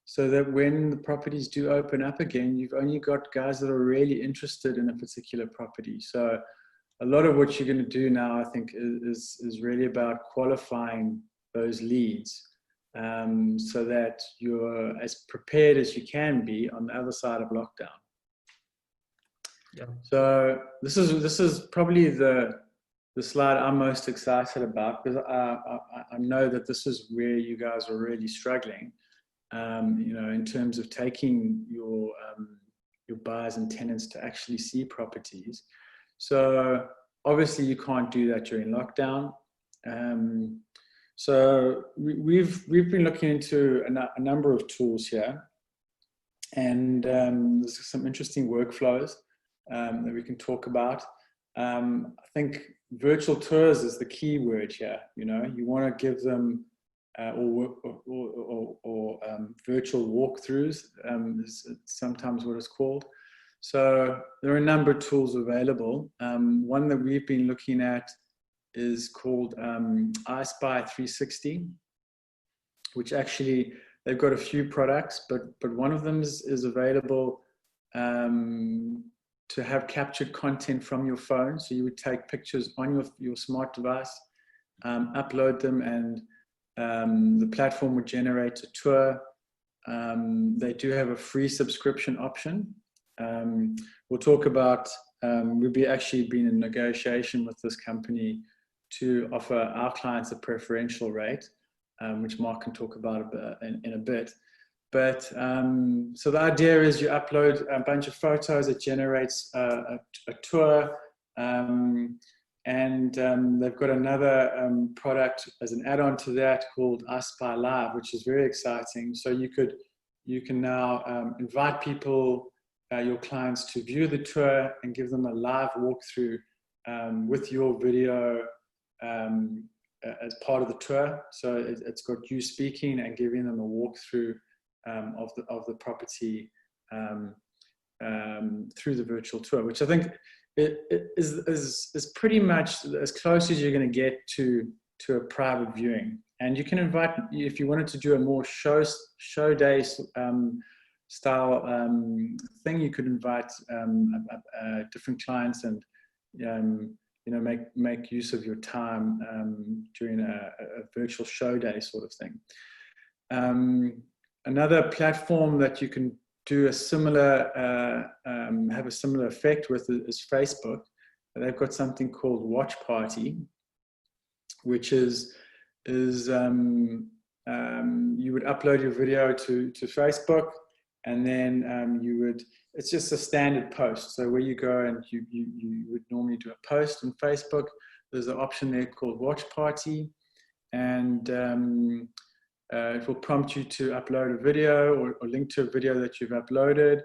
so that when the properties do open up again, you've only got guys that are really interested in a particular property. So a lot of what you're going to do now, I think, is really about qualifying those leads, so that you're as prepared as you can be on the other side of lockdown. Yeah. So this is probably the slide I'm most excited about, because I know that this is where you guys are really struggling, in terms of taking your buyers and tenants to actually see properties. So obviously you can't do that during lockdown. So we've been looking into a number of tools here, and there's some interesting workflows that we can talk about. I think virtual tours is the key word here. You know, you want to give them virtual walkthroughs is sometimes what it's called. So there are a number of tools available. One that we've been looking at is called iSpy 360, which actually they've got a few products, but one of them is available to have captured content from your phone. So you would take pictures on your smart device, upload them, and the platform would generate a tour. They do have a free subscription option. We'll talk about, we've actually been in negotiation with this company to offer our clients a preferential rate, which Mark can talk about in a bit. But so the idea is you upload a bunch of photos, it generates a tour, and they've got another product as an add-on to that called iSpy Live, which is very exciting. So you can now invite people, your clients, to view the tour and give them a live walkthrough with your video as part of the tour. So it's got you speaking and giving them a walkthrough of the property through the virtual tour, which I think it is pretty much as close as you're going to get to a private viewing. And you can invite, if you wanted to do a more show day style thing, you could invite different clients and make use of your time during a virtual show day sort of thing. Another platform that you can do a similar, have a similar effect with is Facebook. They've got something called Watch Party, which is you would upload your video to Facebook, and then it's just a standard post. So where you go and you would normally do a post on Facebook, there's an option there called Watch Party, and it will prompt you to upload a video or link to a video that you've uploaded,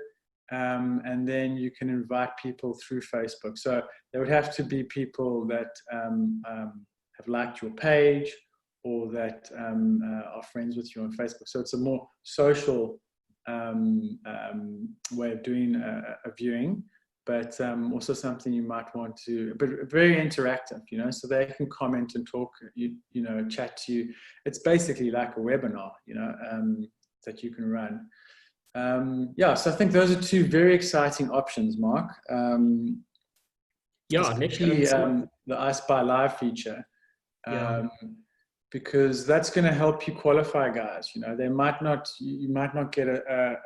and then you can invite people through Facebook. So there would have to be people that have liked your page or that are friends with you on Facebook. So it's a more social way of doing a viewing, but also something you might want to, but very interactive, so they can comment and talk, chat to you. It's basically like a webinar, that you can run. So I think those are two very exciting options, Mark. Especially the iSpy Live feature. Because that's going to help you qualify guys. You might not get a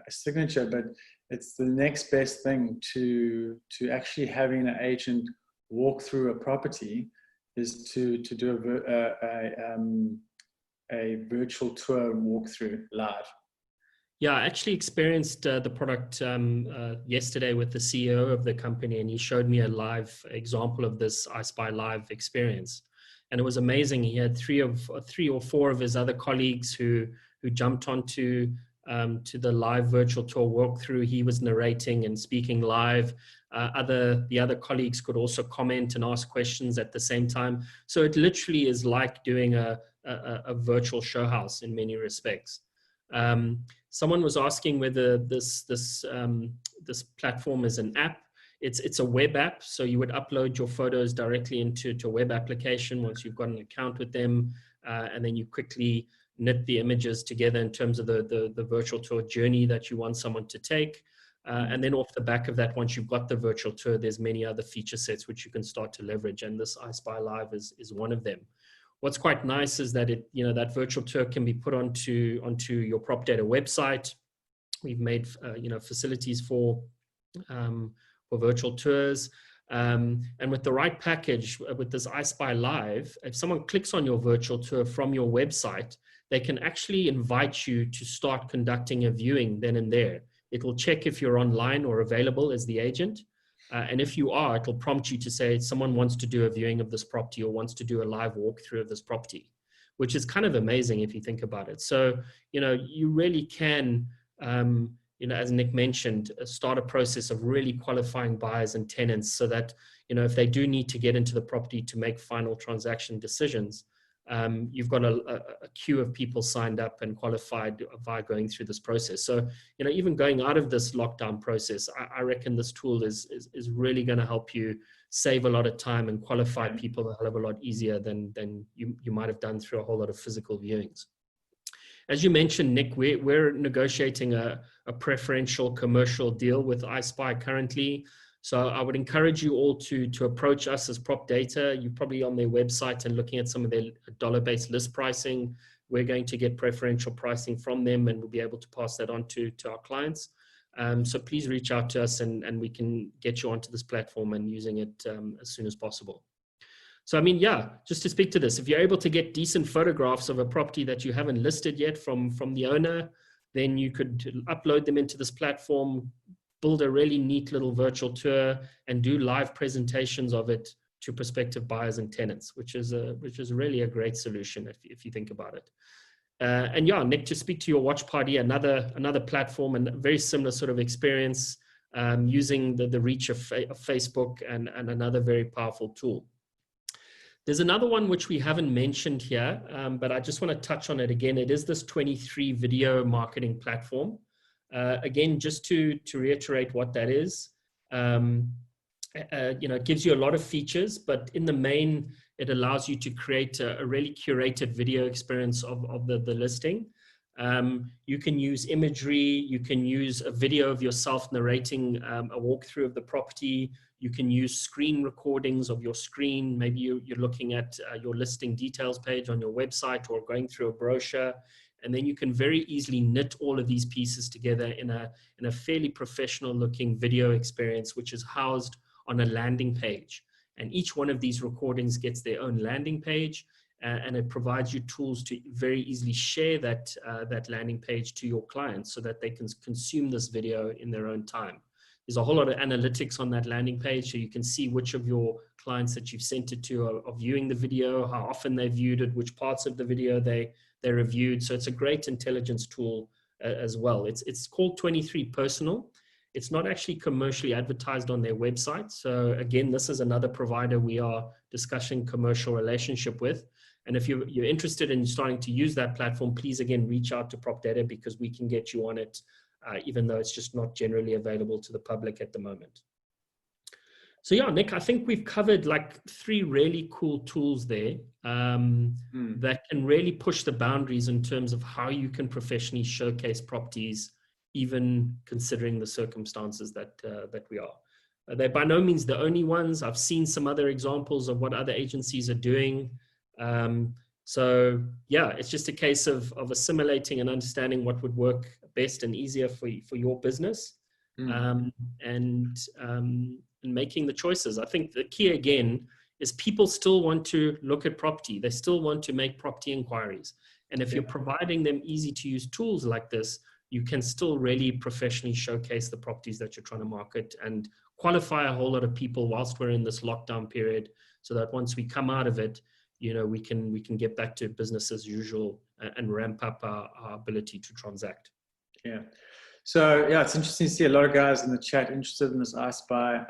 signature, but it's the next best thing to actually having an agent walk through a property is to do a virtual tour walkthrough live. Yeah, I actually experienced the product yesterday with the CEO of the company, and he showed me a live example of this iSpy Live experience. And it was amazing. He had three or four of his other colleagues who jumped onto to the live virtual tour walkthrough. He was narrating and speaking live. The other colleagues could also comment and ask questions at the same time. So it literally is like doing a virtual show house in many respects. Someone was asking whether this platform is an app. It's a web app, so you would upload your photos directly into a web application once you've got an account with them, and then you quickly knit the images together in terms of the virtual tour journey that you want someone to take. And then off the back of that, once you've got the virtual tour, there's many other feature sets which you can start to leverage, and this iSpy Live is one of them. What's quite nice is that that virtual tour can be put onto your prop data website. We've made facilities for virtual tours, and with the right package, with this iSpy Live, if someone clicks on your virtual tour from your website, they can actually invite you to start conducting a viewing then and there. It will check if you're online or available as the agent. And if you are, it'll prompt you to say someone wants to do a viewing of this property or wants to do a live walkthrough of this property, which is kind of amazing if you think about it. So, you really can, as Nick mentioned, start a process of really qualifying buyers and tenants so that, if they do need to get into the property to make final transaction decisions, you've got a queue of people signed up and qualified by going through this process. So, even going out of this lockdown process, I reckon this tool is really going to help you save a lot of time and qualify people a hell of a lot easier than you might have done through a whole lot of physical viewings. As you mentioned, Nick, we're negotiating a preferential commercial deal with iSpy currently. So I would encourage you all to approach us as Prop Data. You're probably on their website and looking at some of their dollar-based list pricing. We're going to get preferential pricing from them, and we'll be able to pass that on to our clients. So please reach out to us, and we can get you onto this platform and using it as soon as possible. So, just to speak to this, if you're able to get decent photographs of a property that you haven't listed yet from the owner, then you could upload them into this platform, build a really neat little virtual tour, and do live presentations of it to prospective buyers and tenants, which is really a great solution if you think about it. And Nick, to speak to your watch party, another platform and a very similar sort of experience, using the reach of Facebook and another very powerful tool. There's another one which we haven't mentioned here, but I just want to touch on it again. It is this 23 video marketing platform. Again, just to reiterate what that is, it gives you a lot of features, but in the main, it allows you to create a really curated video experience of the listing. You can use imagery, you can use a video of yourself narrating a walkthrough of the property. You can use screen recordings of your screen. Maybe you're looking at your listing details page on your website or going through a brochure. And then you can very easily knit all of these pieces together in a fairly professional looking video experience, which is housed on a landing page. And each one of these recordings gets their own landing page, and it provides you tools to very easily share that landing page to your clients so that they can consume this video in their own time. There's a whole lot of analytics on that landing page, so you can see which of your clients that you've sent it to are viewing the video, how often they viewed it, which parts of the video they reviewed. So it's a great intelligence tool as well. It's called 23 Personal. It's not actually commercially advertised on their website. So again, this is another provider we are discussing commercial relationship with. And if you're interested in starting to use that platform, please again reach out to Prop Data, because we can get you on it, even though it's just not generally available to the public at the moment. So Nick, I think we've covered like 3 really cool tools there that can really push the boundaries in terms of how you can professionally showcase properties, even considering the circumstances that we are. They're by no means the only ones. I've seen some other examples of what other agencies are doing. So it's just a case of assimilating and understanding what would work best and easier for your business, and making the choices. I think the key again is people still want to look at property. They still want to make property inquiries. And if you're providing them easy to use tools like this, you can still really professionally showcase the properties that you're trying to market and qualify a whole lot of people whilst we're in this lockdown period, so that once we come out of it, we can get back to business as usual and ramp up our ability to transact. Yeah. So it's interesting to see a lot of guys in the chat interested in this iSpy.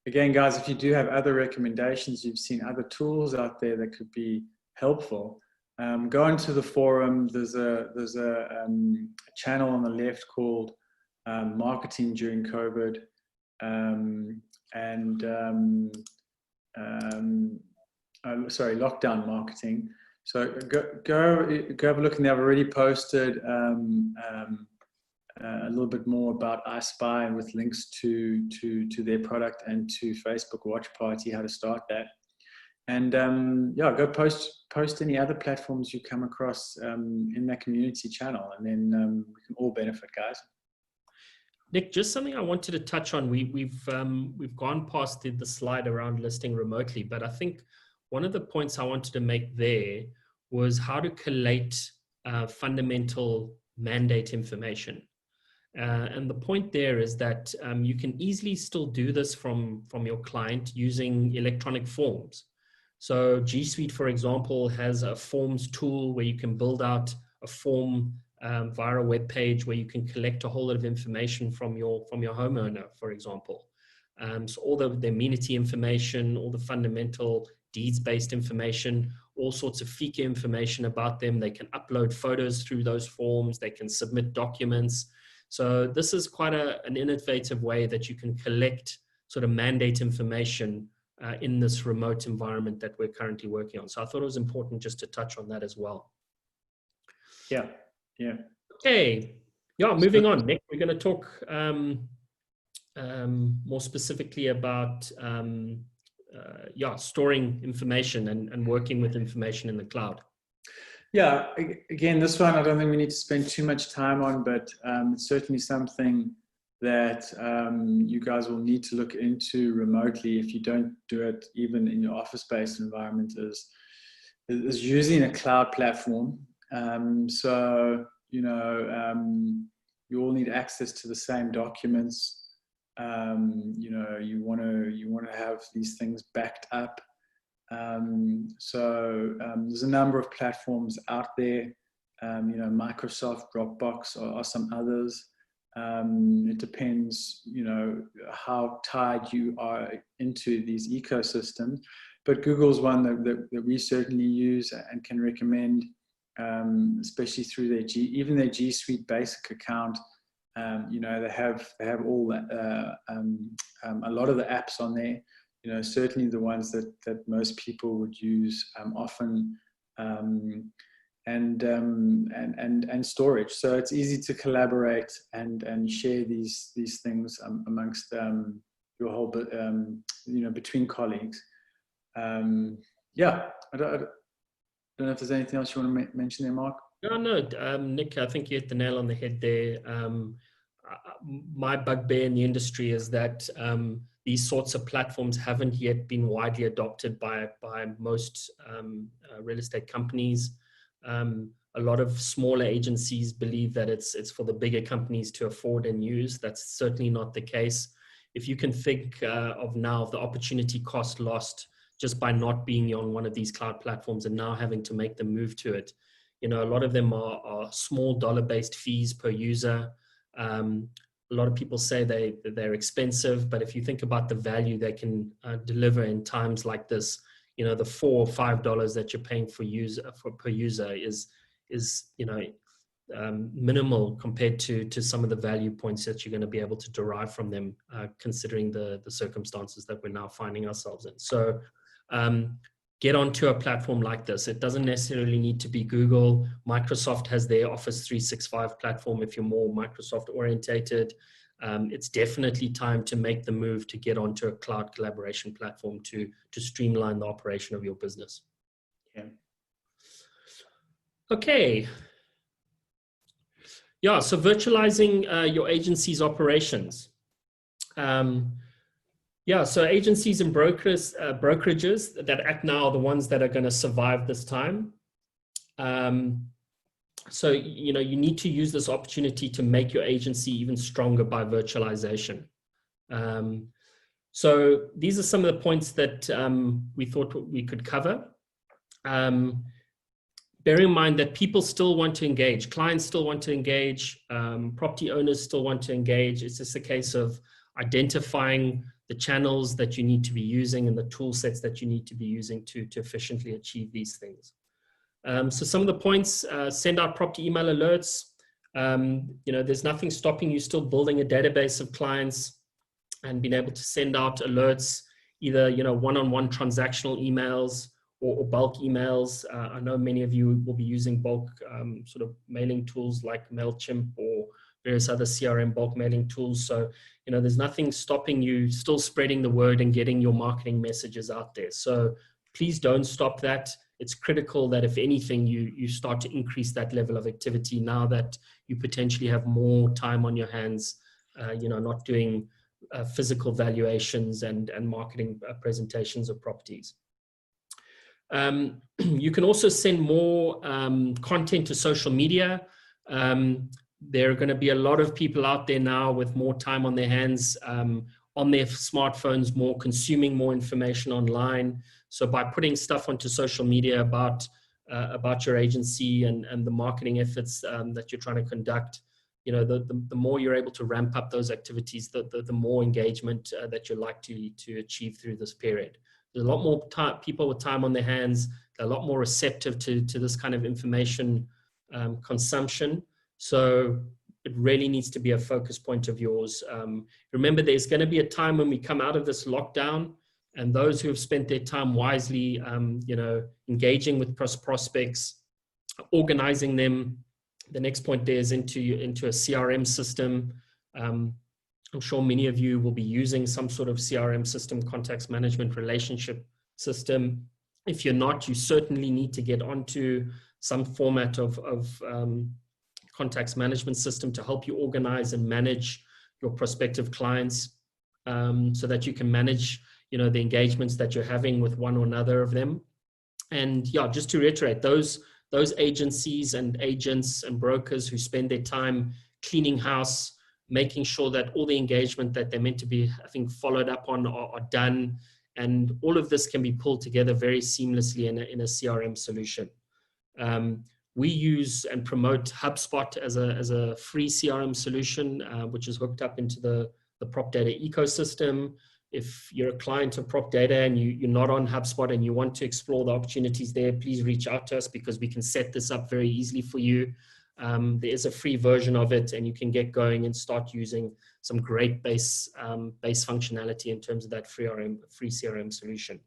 Again, guys, if you do have other recommendations, you've seen other tools out there that could be helpful, go into the forum. There's a channel on the left called Marketing During COVID, Lockdown Marketing. So go have a look, and they've already posted a little bit more about iSpy, and with links to their product and to Facebook Watch Party, how to start that. And go post any other platforms you come across in that community channel, and then we can all benefit, guys. Nick, just something I wanted to touch on. We've gone past the slide around listing remotely, but I think one of the points I wanted to make there was how to collate fundamental mandate information. And the point there is that you can easily still do this from your client using electronic forms. So G Suite, for example, has a forms tool where you can build out a form via a web page where you can collect a whole lot of information from your homeowner, for example. So all the amenity information, all the fundamental deeds-based information, all sorts of FICA information about them. They can upload photos through those forms. They can submit documents. So this is quite an innovative way that you can collect sort of mandate information in this remote environment that we're currently working on. So I thought it was important just to touch on that as well. Yeah, yeah. Okay, yeah, moving on. Nick, we're going to talk more specifically about storing information and working with information in the cloud. Yeah, again, this one I don't think we need to spend too much time on, but it's certainly something that you guys will need to look into remotely if you don't do it even in your office-based environment, is using a cloud platform. So, you all need access to the same documents. You want to have these things backed up. There's a number of platforms out there. Microsoft, Dropbox, are some others. It depends, how tied you are into these ecosystems. But Google's one that we certainly use and can recommend, especially through their G Suite basic account. They have all that, a lot of the apps on there. Certainly the ones that most people would use often, and storage. So it's easy to collaborate and share these things amongst your whole, between colleagues. I don't know if there's anything else you want to mention there, Mark. No, Nick, I think you hit the nail on the head there. My bugbear in the industry is that these sorts of platforms haven't yet been widely adopted by most real estate companies. A lot of smaller agencies believe that it's for the bigger companies to afford and use. That's certainly not the case. If you can think of now the opportunity cost lost just by not being on one of these cloud platforms and now having to make the move to it, a lot of them are small dollar-based fees per user. A lot of people say they're expensive, but if you think about the value they can deliver in times like this, the $4 or $5 that you're paying per user is minimal compared to some of the value points that you're going to be able to derive from them, considering the circumstances that we're now finding ourselves in. So get onto a platform like this. It doesn't necessarily need to be Google. Microsoft has their Office 365 platform if you're more Microsoft orientated. It's definitely time to make the move to get onto a cloud collaboration platform to streamline the operation of your business. Yeah. Okay. Yeah, so virtualizing your agency's operations. So agencies and brokerages that act now are the ones that are going to survive this time. So, you need to use this opportunity to make your agency even stronger by virtualization. So these are some of the points that we thought we could cover. Bearing in mind that people still want to engage, clients still want to engage, property owners still want to engage. It's just a case of identifying the channels that you need to be using and the tool sets that you need to be using to efficiently achieve these things. So some of the points, send out property email alerts. There's nothing stopping you still building a database of clients and being able to send out alerts, either, one-on-one transactional emails or bulk emails. I know many of you will be using bulk sort of mailing tools like MailChimp or various other CRM bulk mailing tools. So, there's nothing stopping you still spreading the word and getting your marketing messages out there. So please don't stop that. It's critical that if anything, you start to increase that level of activity now that you potentially have more time on your hands, not doing physical valuations and marketing presentations of properties. You can also send more content to social media. There are going to be a lot of people out there now with more time on their hands, on their smartphones, more consuming more information online. So by putting stuff onto social media about your agency and the marketing efforts that you're trying to conduct, the more you're able to ramp up those activities, the more engagement that you're like to achieve through this period. There's a lot more people with time on their hands. They're a lot more receptive to this kind of information consumption. So it really needs to be a focus point of yours. Remember, there's going to be a time when we come out of this lockdown, and those who have spent their time wisely, engaging with prospects, organizing them. The next point there is into a CRM system. I'm sure many of you will be using some sort of CRM system, contacts management relationship system. If you're not, you certainly need to get onto some format of contacts management system to help you organize and manage your prospective clients, so that you can manage, the engagements that you're having with one or another of them. And yeah, just to reiterate, those agencies and agents and brokers who spend their time cleaning house, making sure that all the engagement that they're meant to be, I think, followed up on are done. And all of this can be pulled together very seamlessly in a CRM solution. We use and promote HubSpot as a free CRM solution, which is hooked up into the Prop Data ecosystem. If you're a client of Prop Data and you're not on HubSpot and you want to explore the opportunities there, please reach out to us, because we can set this up very easily for you. There is a free version of it, and you can get going and start using some great base functionality in terms of that free CRM solution.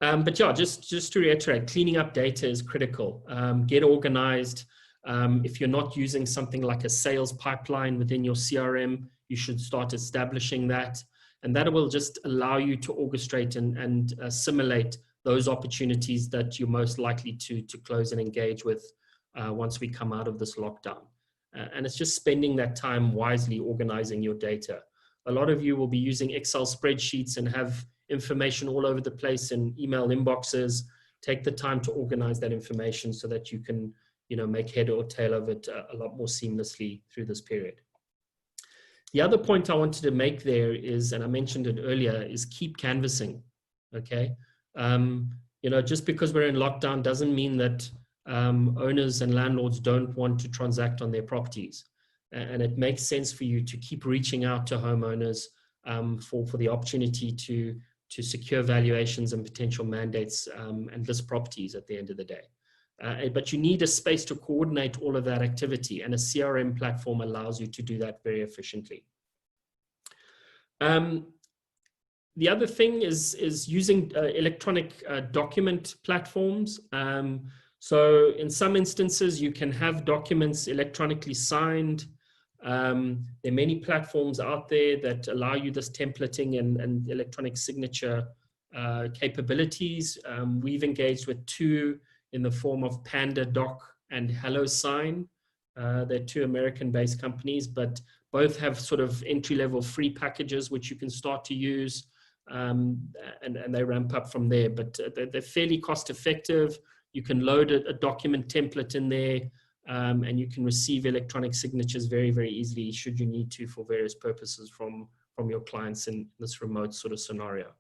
But yeah, just to reiterate, cleaning up data is critical. Get organized. If you're not using something like a sales pipeline within your CRM, you should start establishing that. And that will just allow you to orchestrate and assimilate those opportunities that you're most likely to close and engage with once we come out of this lockdown. And it's just spending that time wisely organizing your data. A lot of you will be using Excel spreadsheets and have information all over the place in email inboxes. Take the time to organize that information so that you can, make head or tail of it a lot more seamlessly through this period. The other point I wanted to make there is, and I mentioned it earlier, is keep canvassing. Okay. Just because we're in lockdown doesn't mean that owners and landlords don't want to transact on their properties. And it makes sense for you to keep reaching out to homeowners for the opportunity to secure valuations and potential mandates and list properties at the end of the day. But you need a space to coordinate all of that activity, and a CRM platform allows you to do that very efficiently. The other thing is using electronic document platforms. So in some instances, you can have documents electronically signed. There are many platforms out there that allow you this templating and electronic signature capabilities. We've engaged with two in the form of PandaDoc and HelloSign. They're two American-based companies, but both have sort of entry-level free packages which you can start to use, and they ramp up from there. But they're fairly cost-effective. You can load a document template in there, and you can receive electronic signatures very, very easily should you need to for various purposes from your clients in this remote sort of scenario.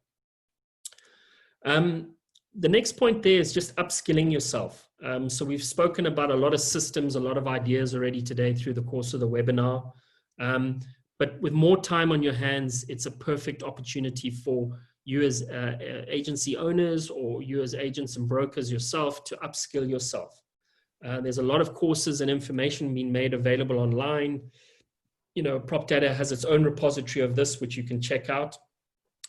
The next point there is just upskilling yourself. So we've spoken about a lot of systems, a lot of ideas already today through the course of the webinar. But with more time on your hands, it's a perfect opportunity for you as agency owners, or you as agents and brokers yourself, to upskill yourself. There's a lot of courses and information being made available online. Prop Data has its own repository of this, which you can check out.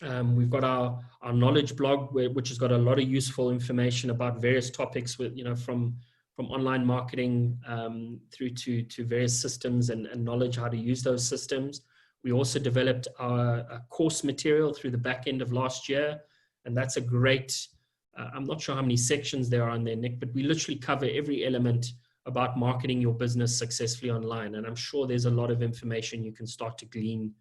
We've got our knowledge blog, which has got a lot of useful information about various topics, with from online marketing through to various systems and knowledge how to use those systems. We also developed our course material through the back end of last year, and that's a great, I'm not sure how many sections there are on there, Nick, but we literally cover every element about marketing your business successfully online. And I'm sure there's a lot of information you can start to glean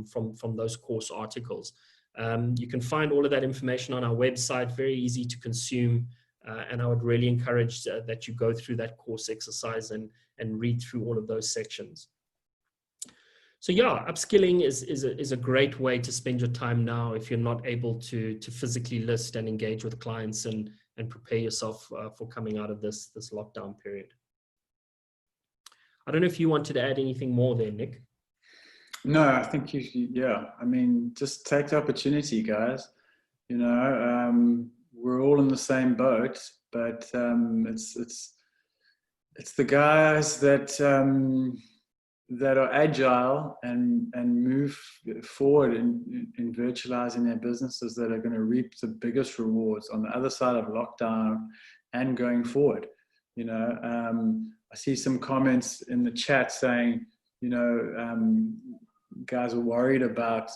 from those course articles. You can find all of that information on our website, very easy to consume. And I would really encourage that you go through that course exercise and read through all of those sections. So yeah, upskilling is a great way to spend your time now if you're not able to physically list and engage with clients and prepare yourself for coming out of this lockdown period. I don't know if you wanted to add anything more there, Nick. No, I think yeah. I mean, just take the opportunity, guys. You know, we're all in the same boat, but it's the guys that are agile and move forward in virtualizing their businesses that are going to reap the biggest rewards on the other side of lockdown and going forward. You know, I see some comments in the chat saying, you know, guys are worried about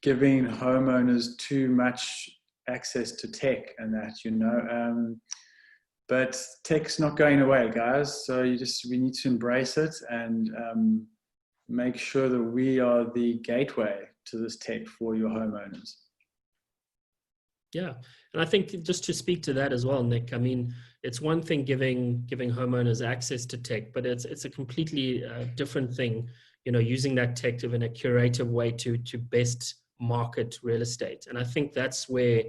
giving homeowners too much access to tech and that, you know, but tech's not going away, guys. So we need to embrace it and make sure that we are the gateway to this tech for your homeowners. Yeah, and I think just to speak to that as well, Nick, I mean, it's one thing giving homeowners access to tech, but it's a completely different thing, you know, using that tech in a curative way to best market real estate. And I think that's where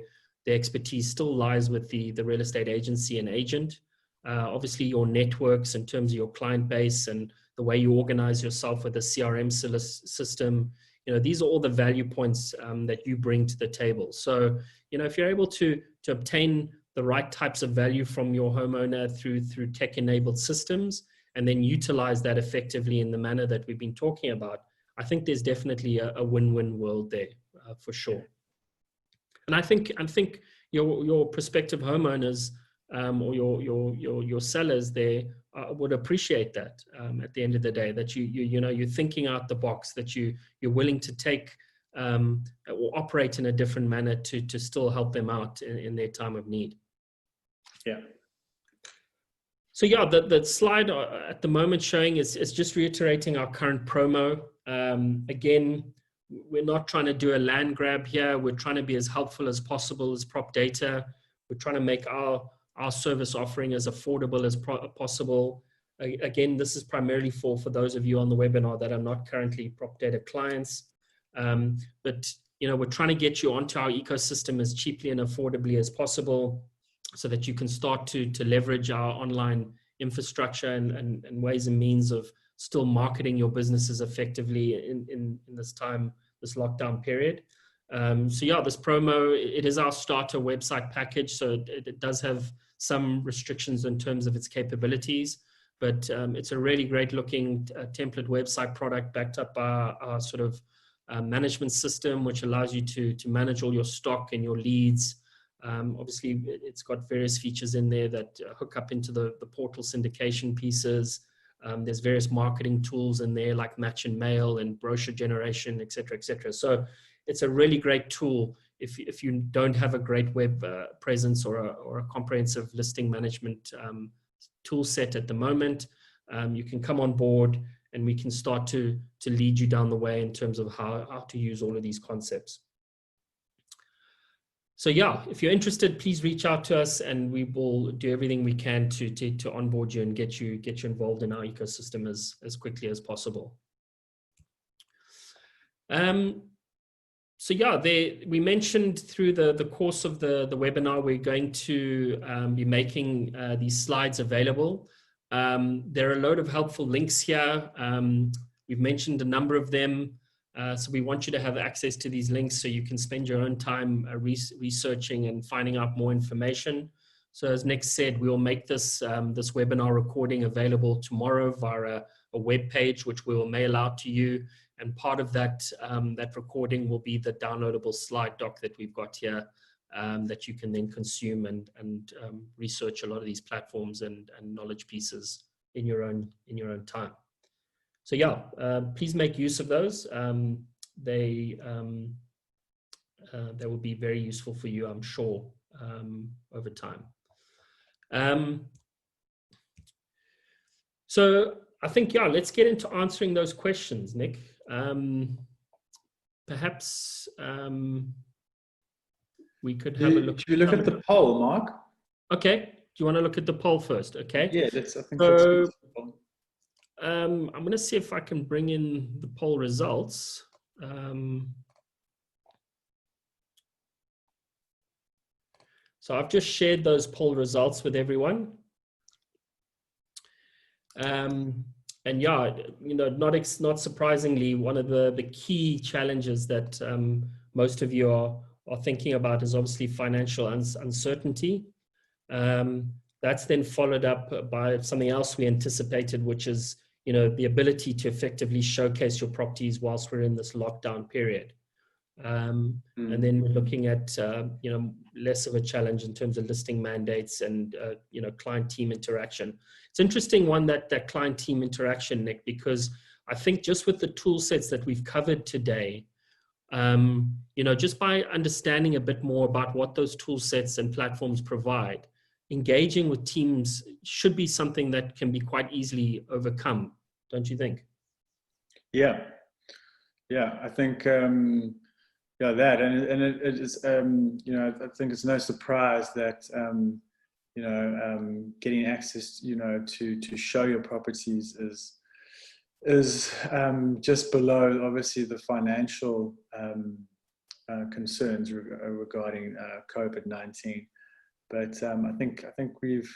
the expertise still lies with the real estate agency and agent. Obviously, your networks in terms of your client base and the way you organize yourself with a CRM system, you know, these are all the value points that you bring to the table. So, you know, if you're able to obtain the right types of value from your homeowner through tech-enabled systems, and then utilize that effectively in the manner that we've been talking about, I think there's definitely a win-win world there for sure. And I think your prospective homeowners or your sellers there would appreciate that at the end of the day, that you know, you're thinking out the box, that you're willing to take or operate in a different manner to still help them out in their time of need. Yeah. So yeah, the slide at the moment showing is just reiterating our current promo. Again, we're not trying to do a land grab here. We're trying to be as helpful as possible as Prop Data. We're trying to make our service offering as affordable as possible. Again, this is primarily for those of you on the webinar that are not currently Prop Data clients. But you know, we're trying to get you onto our ecosystem as cheaply and affordably as possible, so that you can start to leverage our online infrastructure and ways and means of still marketing your businesses effectively in this lockdown period. So yeah, this promo, it is our starter website package, so it does have some restrictions in terms of its capabilities, but it's a really great looking template website product backed up by our sort of management system, which allows you to manage all your stock and your leads. Obviously, it's got various features in there that hook up into the portal syndication pieces. There's various marketing tools in there like match and mail and brochure generation, et cetera, et cetera. So it's a really great tool if you don't have a great web presence or a comprehensive listing management tool set at the moment. You can come on board and we can start to lead you down the way in terms of how to use all of these concepts. So yeah, if you're interested, please reach out to us and we will do everything we can to onboard you and get you involved in our ecosystem as quickly as possible. So yeah, we mentioned through the course of the webinar, we're going to be making these slides available. There are a load of helpful links here. We've mentioned a number of them. So we want you to have access to these links so you can spend your own time researching and finding out more information. So as Nick said, we'll make this webinar recording available tomorrow via a web page, which we will mail out to you. And part of that recording will be the downloadable slide doc that we've got here that you can then consume and research a lot of these platforms and knowledge pieces in your own time. So yeah, please make use of those. They will be very useful for you, I'm sure, over time. So I think, yeah, let's get into answering those questions, Nick. Perhaps we could have a look. Should we look at the poll, Mark? Okay. Do you want to look at the poll first? Okay. Yeah, I think that's So useful. I'm going to see if I can bring in the poll results. So I've just shared those poll results with everyone. And yeah, not surprisingly, one of the key challenges that most of you are thinking about is obviously financial uncertainty. That's then followed up by something else we anticipated, which is the ability to effectively showcase your properties whilst we're in this lockdown period. And then we're looking at less of a challenge in terms of listing mandates and client team interaction. It's interesting that client team interaction, Nick, because I think just with the tool sets that we've covered today, just by understanding a bit more about what those tool sets and platforms provide, engaging with teams should be something that can be quite easily overcome, don't you think? Yeah, I think that, and it is I think it's no surprise that getting access to show your properties is just below obviously the financial concerns regarding COVID-19. But I think we've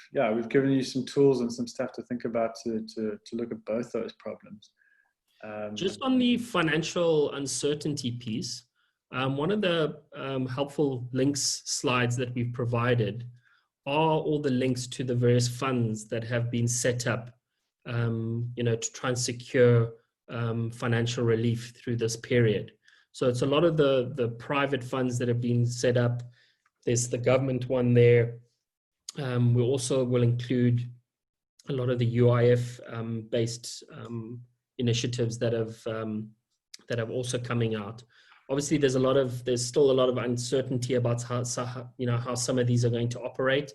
given you some tools and some stuff to think about to look at both those problems. Just on the financial uncertainty piece, one of the helpful links slides that we've provided are all the links to the various funds that have been set up, to try and secure financial relief through this period. So it's a lot of the private funds that have been set up. There's the government one there. We also will include a lot of the UIF based initiatives that have also coming out. Obviously, there's still a lot of uncertainty about how some of these are going to operate.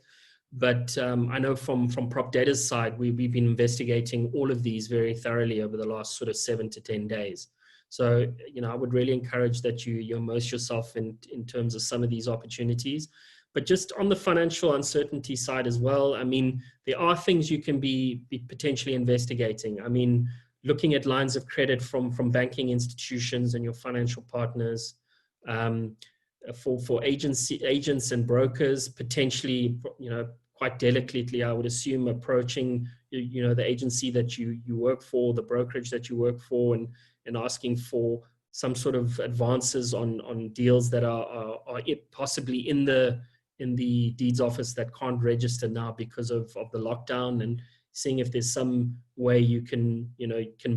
But I know from Prop Data's side, we've been investigating all of these very thoroughly over the last sort of 7 to 10 days. So, I would really encourage that you immerse yourself in terms of some of these opportunities. But just on the financial uncertainty side as well, I mean, there are things you can be potentially investigating. I mean, looking at lines of credit from banking institutions and your financial partners, for agents and brokers, potentially, quite delicately, I would assume, approaching, the agency that you work for, the brokerage that you work for, and asking for some sort of advances on deals that are possibly in the deeds office that can't register now because of the lockdown, and seeing if there's some way you can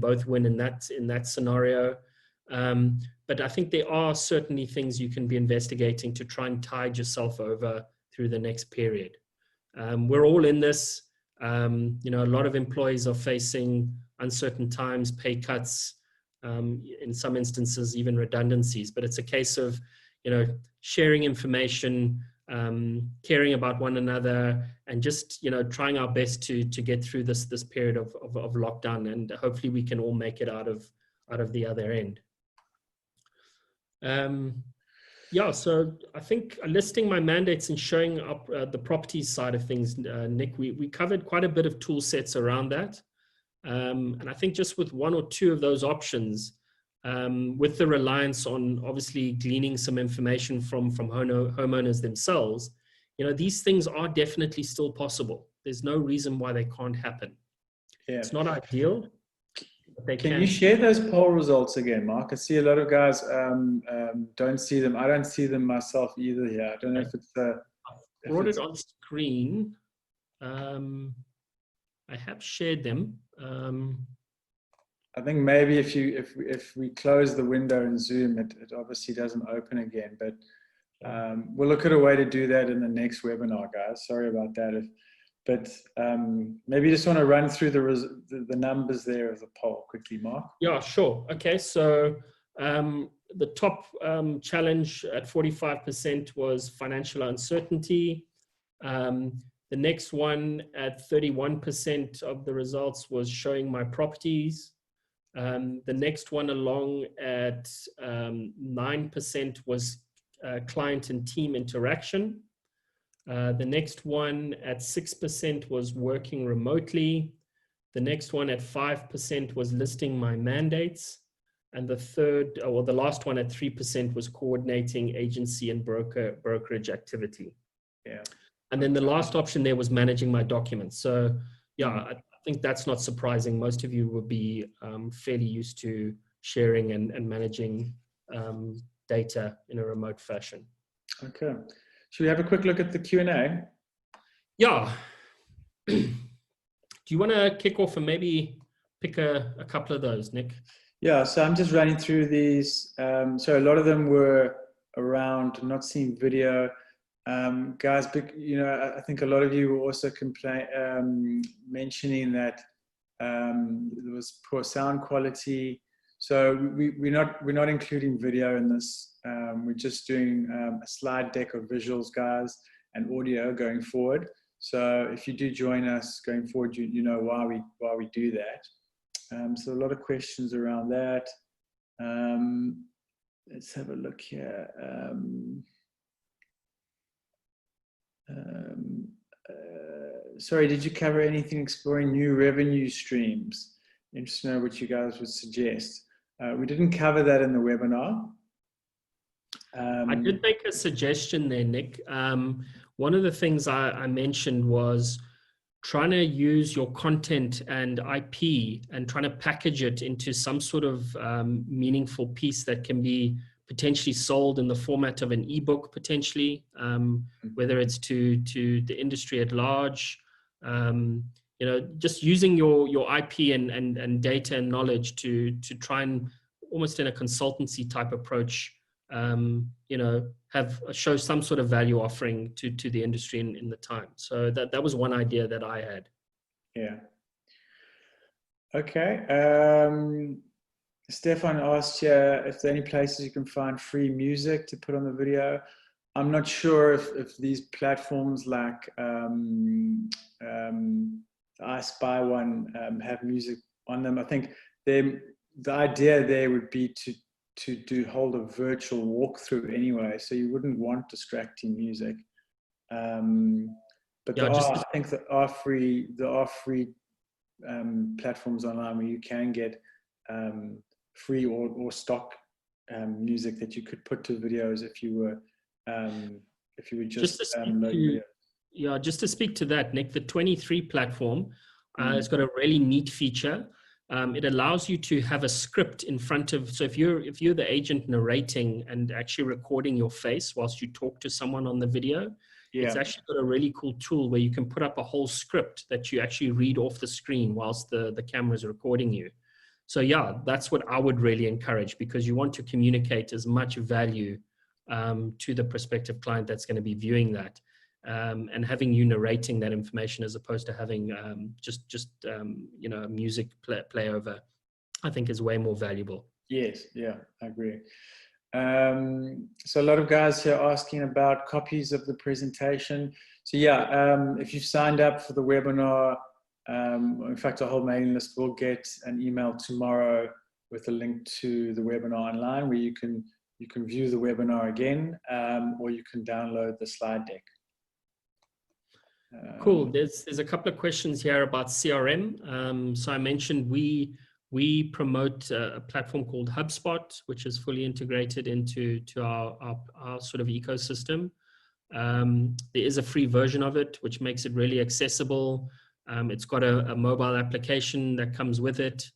both win in that scenario. But I think there are certainly things you can be investigating to try and tide yourself over through the next period. We're all in this. A lot of employees are facing uncertain times, pay cuts, in some instances, even redundancies. But it's a case of, sharing information, caring about one another, and just trying our best to get through this period of lockdown, and hopefully we can all make it out of the other end. So I think listing my mandates and showing up the properties side of things, Nick, we covered quite a bit of tool sets around that. And I think just with one or two of those options, with the reliance on obviously gleaning some information from homeowners themselves, these things are definitely still possible. There's no reason why they can't happen. Yeah. It's not ideal, but they can. You share those poll results again, Mark? I see a lot of guys don't see them. I don't see them myself either here. I don't know if it's... I brought it on screen. I have shared them. I think maybe if we close the window in Zoom, it obviously doesn't open again. But we'll look at a way to do that in the next webinar, guys. Sorry about that. But maybe you just want to run through the numbers there of the poll quickly, Mark. Yeah, sure. Okay, so the top challenge at 45% was financial uncertainty. The next one at 31% of the results was showing my properties. The next one along at 9% was client and team interaction. The next one at 6% was working remotely. The next one at 5% was listing my mandates. And the third, or the last one at 3% was coordinating agency and brokerage activity. Yeah. And then the last option there was managing my documents. So yeah, I think that's not surprising. Most of you will be fairly used to sharing and managing data in a remote fashion. Okay. Should we have a quick look at the Q&A? Yeah. Do you want to kick off and maybe pick a couple of those, Nick? Yeah, so I'm just running through these. So a lot of them were around not seeing video. Guys, I think a lot of you were also mentioning that there was poor sound quality. So we're not including video in this. We're just doing a slide deck of visuals, guys, and audio going forward. So if you do join us going forward, you know why we do that. So a lot of questions around that. Let's have a look here. Sorry, did you cover anything exploring new revenue streams? Interested to know what you guys would suggest. We didn't cover that in the webinar. I did make a suggestion there, Nick. One of the things I mentioned was trying to use your content and IP and trying to package it into some sort of meaningful piece that can be potentially sold in the format of an ebook, potentially, whether it's to the industry at large. Just using your IP and data and knowledge to try and almost in a consultancy type approach, show some sort of value offering to the industry in the time. So that was one idea that I had. Yeah. Okay. Stefan asked if there are any places you can find free music to put on the video. I'm not sure if these platforms like the I Spy one have music on them. I think the idea there would be to hold a virtual walkthrough anyway, so you wouldn't want distracting music. But I think there are free platforms online where you can get free or stock music that you could put to videos if you were just loading videos. Just to speak to that, Nick, the 23 platform has got a really neat feature. It allows you to have a script in front of, so if you're the agent narrating and actually recording your face whilst you talk to someone on the video, it's actually got a really cool tool where you can put up a whole script that you actually read off the screen whilst the camera is recording you. So yeah, that's what I would really encourage, because you want to communicate as much value to the prospective client that's going to be viewing that. And having you narrating that information as opposed to having music play over, I think is way more valuable. Yes, yeah, I agree. So a lot of guys here asking about copies of the presentation. So yeah, if you've signed up for the webinar, in fact, our whole mailing list will get an email tomorrow with a link to the webinar online where you can view the webinar again, or you can download the slide deck. Cool. There's a couple of questions here about CRM. So I mentioned we promote a platform called HubSpot, which is fully integrated into our sort of ecosystem. There is a free version of it, which makes it really accessible. It's got a mobile application that comes with it.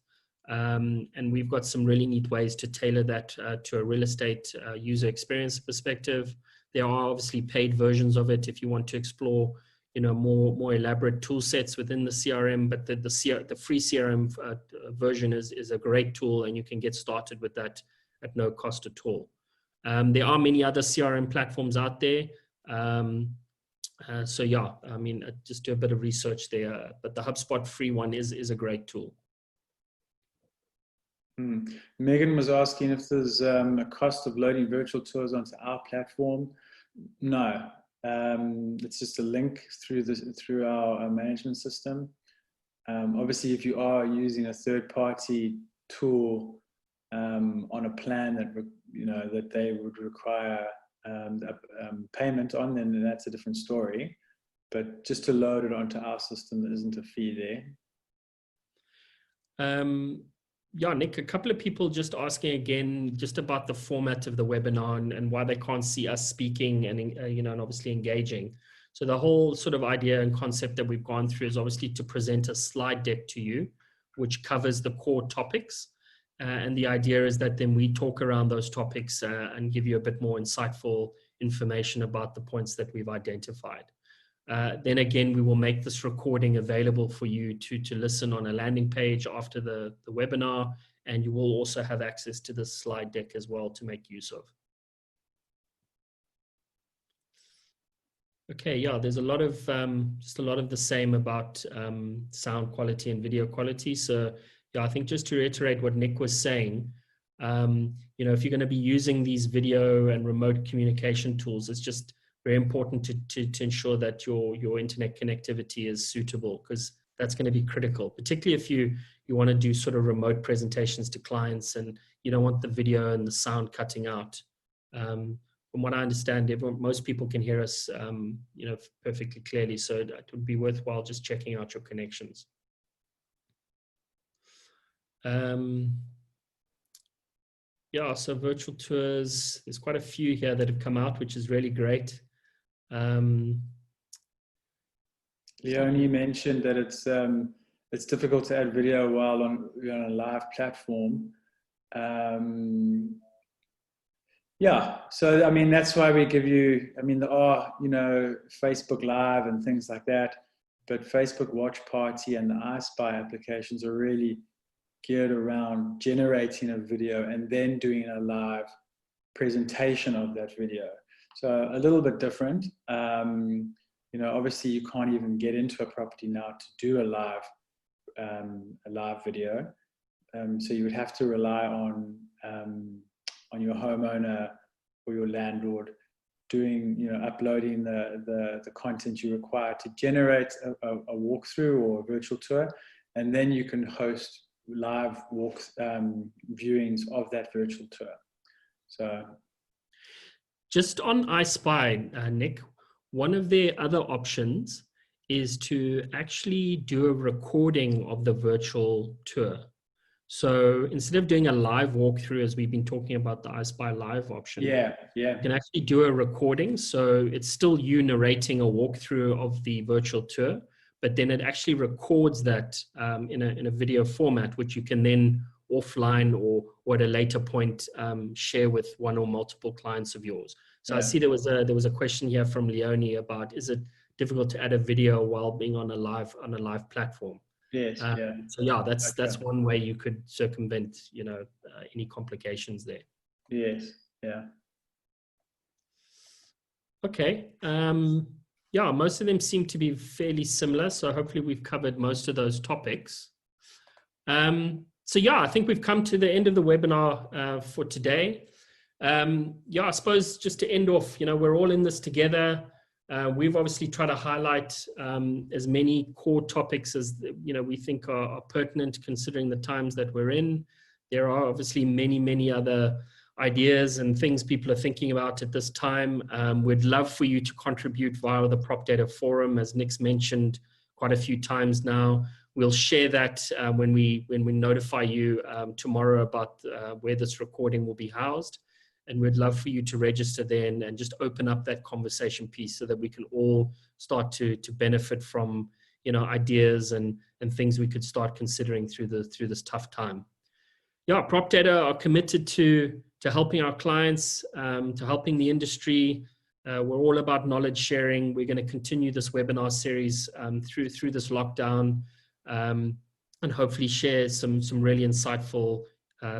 And we've got some really neat ways to tailor that to a real estate user experience perspective. There are obviously paid versions of it if you want to explore more elaborate tool sets within the CRM, but the free CRM version is a great tool, and you can get started with that at no cost at all. There are many other CRM platforms out there. So yeah, I mean, just do a bit of research there, but the HubSpot free one is a great tool. Megan was asking if there's a cost of loading virtual tours onto our platform. No. It's just a link through our management system. Obviously, if you are using a third-party tool on a plan that that they would require payment on, then that's a different story. But just to load it onto our system, there isn't a fee there. Yeah, Nick, a couple of people just asking again, just about the format of the webinar and why they can't see us speaking and, and obviously engaging. So the whole sort of idea and concept that we've gone through is obviously to present a slide deck to you, which covers the core topics. And the idea is that then we talk around those topics and give you a bit more insightful information about the points that we've identified. Then again, we will make this recording available for you to listen on a landing page after the webinar, and you will also have access to the slide deck as well to make use of. Okay, yeah, there's a lot of, just a lot of the same about sound quality and video quality. So yeah, I think just to reiterate what Nick was saying, if you're going to be using these video and remote communication tools, it's just very important to ensure that your internet connectivity is suitable, because that's going to be critical, particularly if you want to do sort of remote presentations to clients and you don't want the video and the sound cutting out. From what I understand, most people can hear us, perfectly clearly. So it would be worthwhile just checking out your connections. Yeah, so virtual tours, there's quite a few here that have come out, which is really great. Leonie mentioned that it's difficult to add video while on a live platform. Yeah, so I mean that's why we give you. I mean there are Facebook Live and things like that, but Facebook Watch Party and the iSpy applications are really geared around generating a video and then doing a live presentation of that video. So a little bit different. Obviously you can't even get into a property now to do a live video. So you would have to rely on your homeowner or your landlord doing, uploading the content you require to generate a walkthrough or a virtual tour, and then you can host live viewings of that virtual tour. So just on iSpy, Nick, one of their other options is to actually do a recording of the virtual tour. So instead of doing a live walkthrough, as we've been talking about the iSpy Live option, you can actually do a recording. So it's still you narrating a walkthrough of the virtual tour, but then it actually records that in a video format, which you can then offline or at a later point share with one or multiple clients of yours. So I see there was a question here from Leonie about, is it difficult to add a video while being on a live platform? Yes. So yeah, that's one way you could circumvent any complications there. Yes. Yeah. Okay. Yeah, most of them seem to be fairly similar. So hopefully we've covered most of those topics. So yeah, I think we've come to the end of the webinar for today. Yeah, I suppose just to end off, we're all in this together. We've obviously tried to highlight as many core topics as we think are pertinent considering the times that we're in. There are obviously many other ideas and things people are thinking about at this time. We'd love for you to contribute via the Prop Data Forum, as Nick's mentioned quite a few times now. We'll share that when we notify you tomorrow about where this recording will be housed. And we'd love for you to register then and just open up that conversation piece so that we can all start to benefit from ideas and things we could start considering through this tough time. Yeah, Prop Data are committed to helping our clients, to helping the industry. We're all about knowledge sharing. We're going to continue this webinar series through this lockdown, and hopefully share some really insightful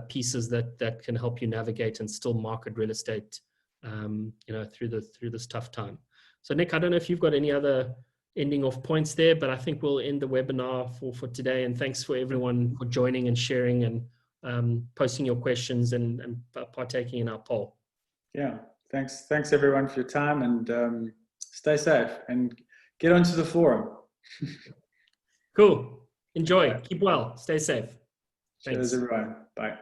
pieces that can help you navigate and still market real estate, through this tough time. So Nick, I don't know if you've got any other ending off points there, but I think we'll end the webinar for today. And thanks for everyone for joining and sharing and posting your questions and partaking in our poll. Yeah, thanks everyone for your time, and stay safe and get onto the forum. Cool. Enjoy. Keep well. Stay safe. Thanks. Cheers, everyone. Bye.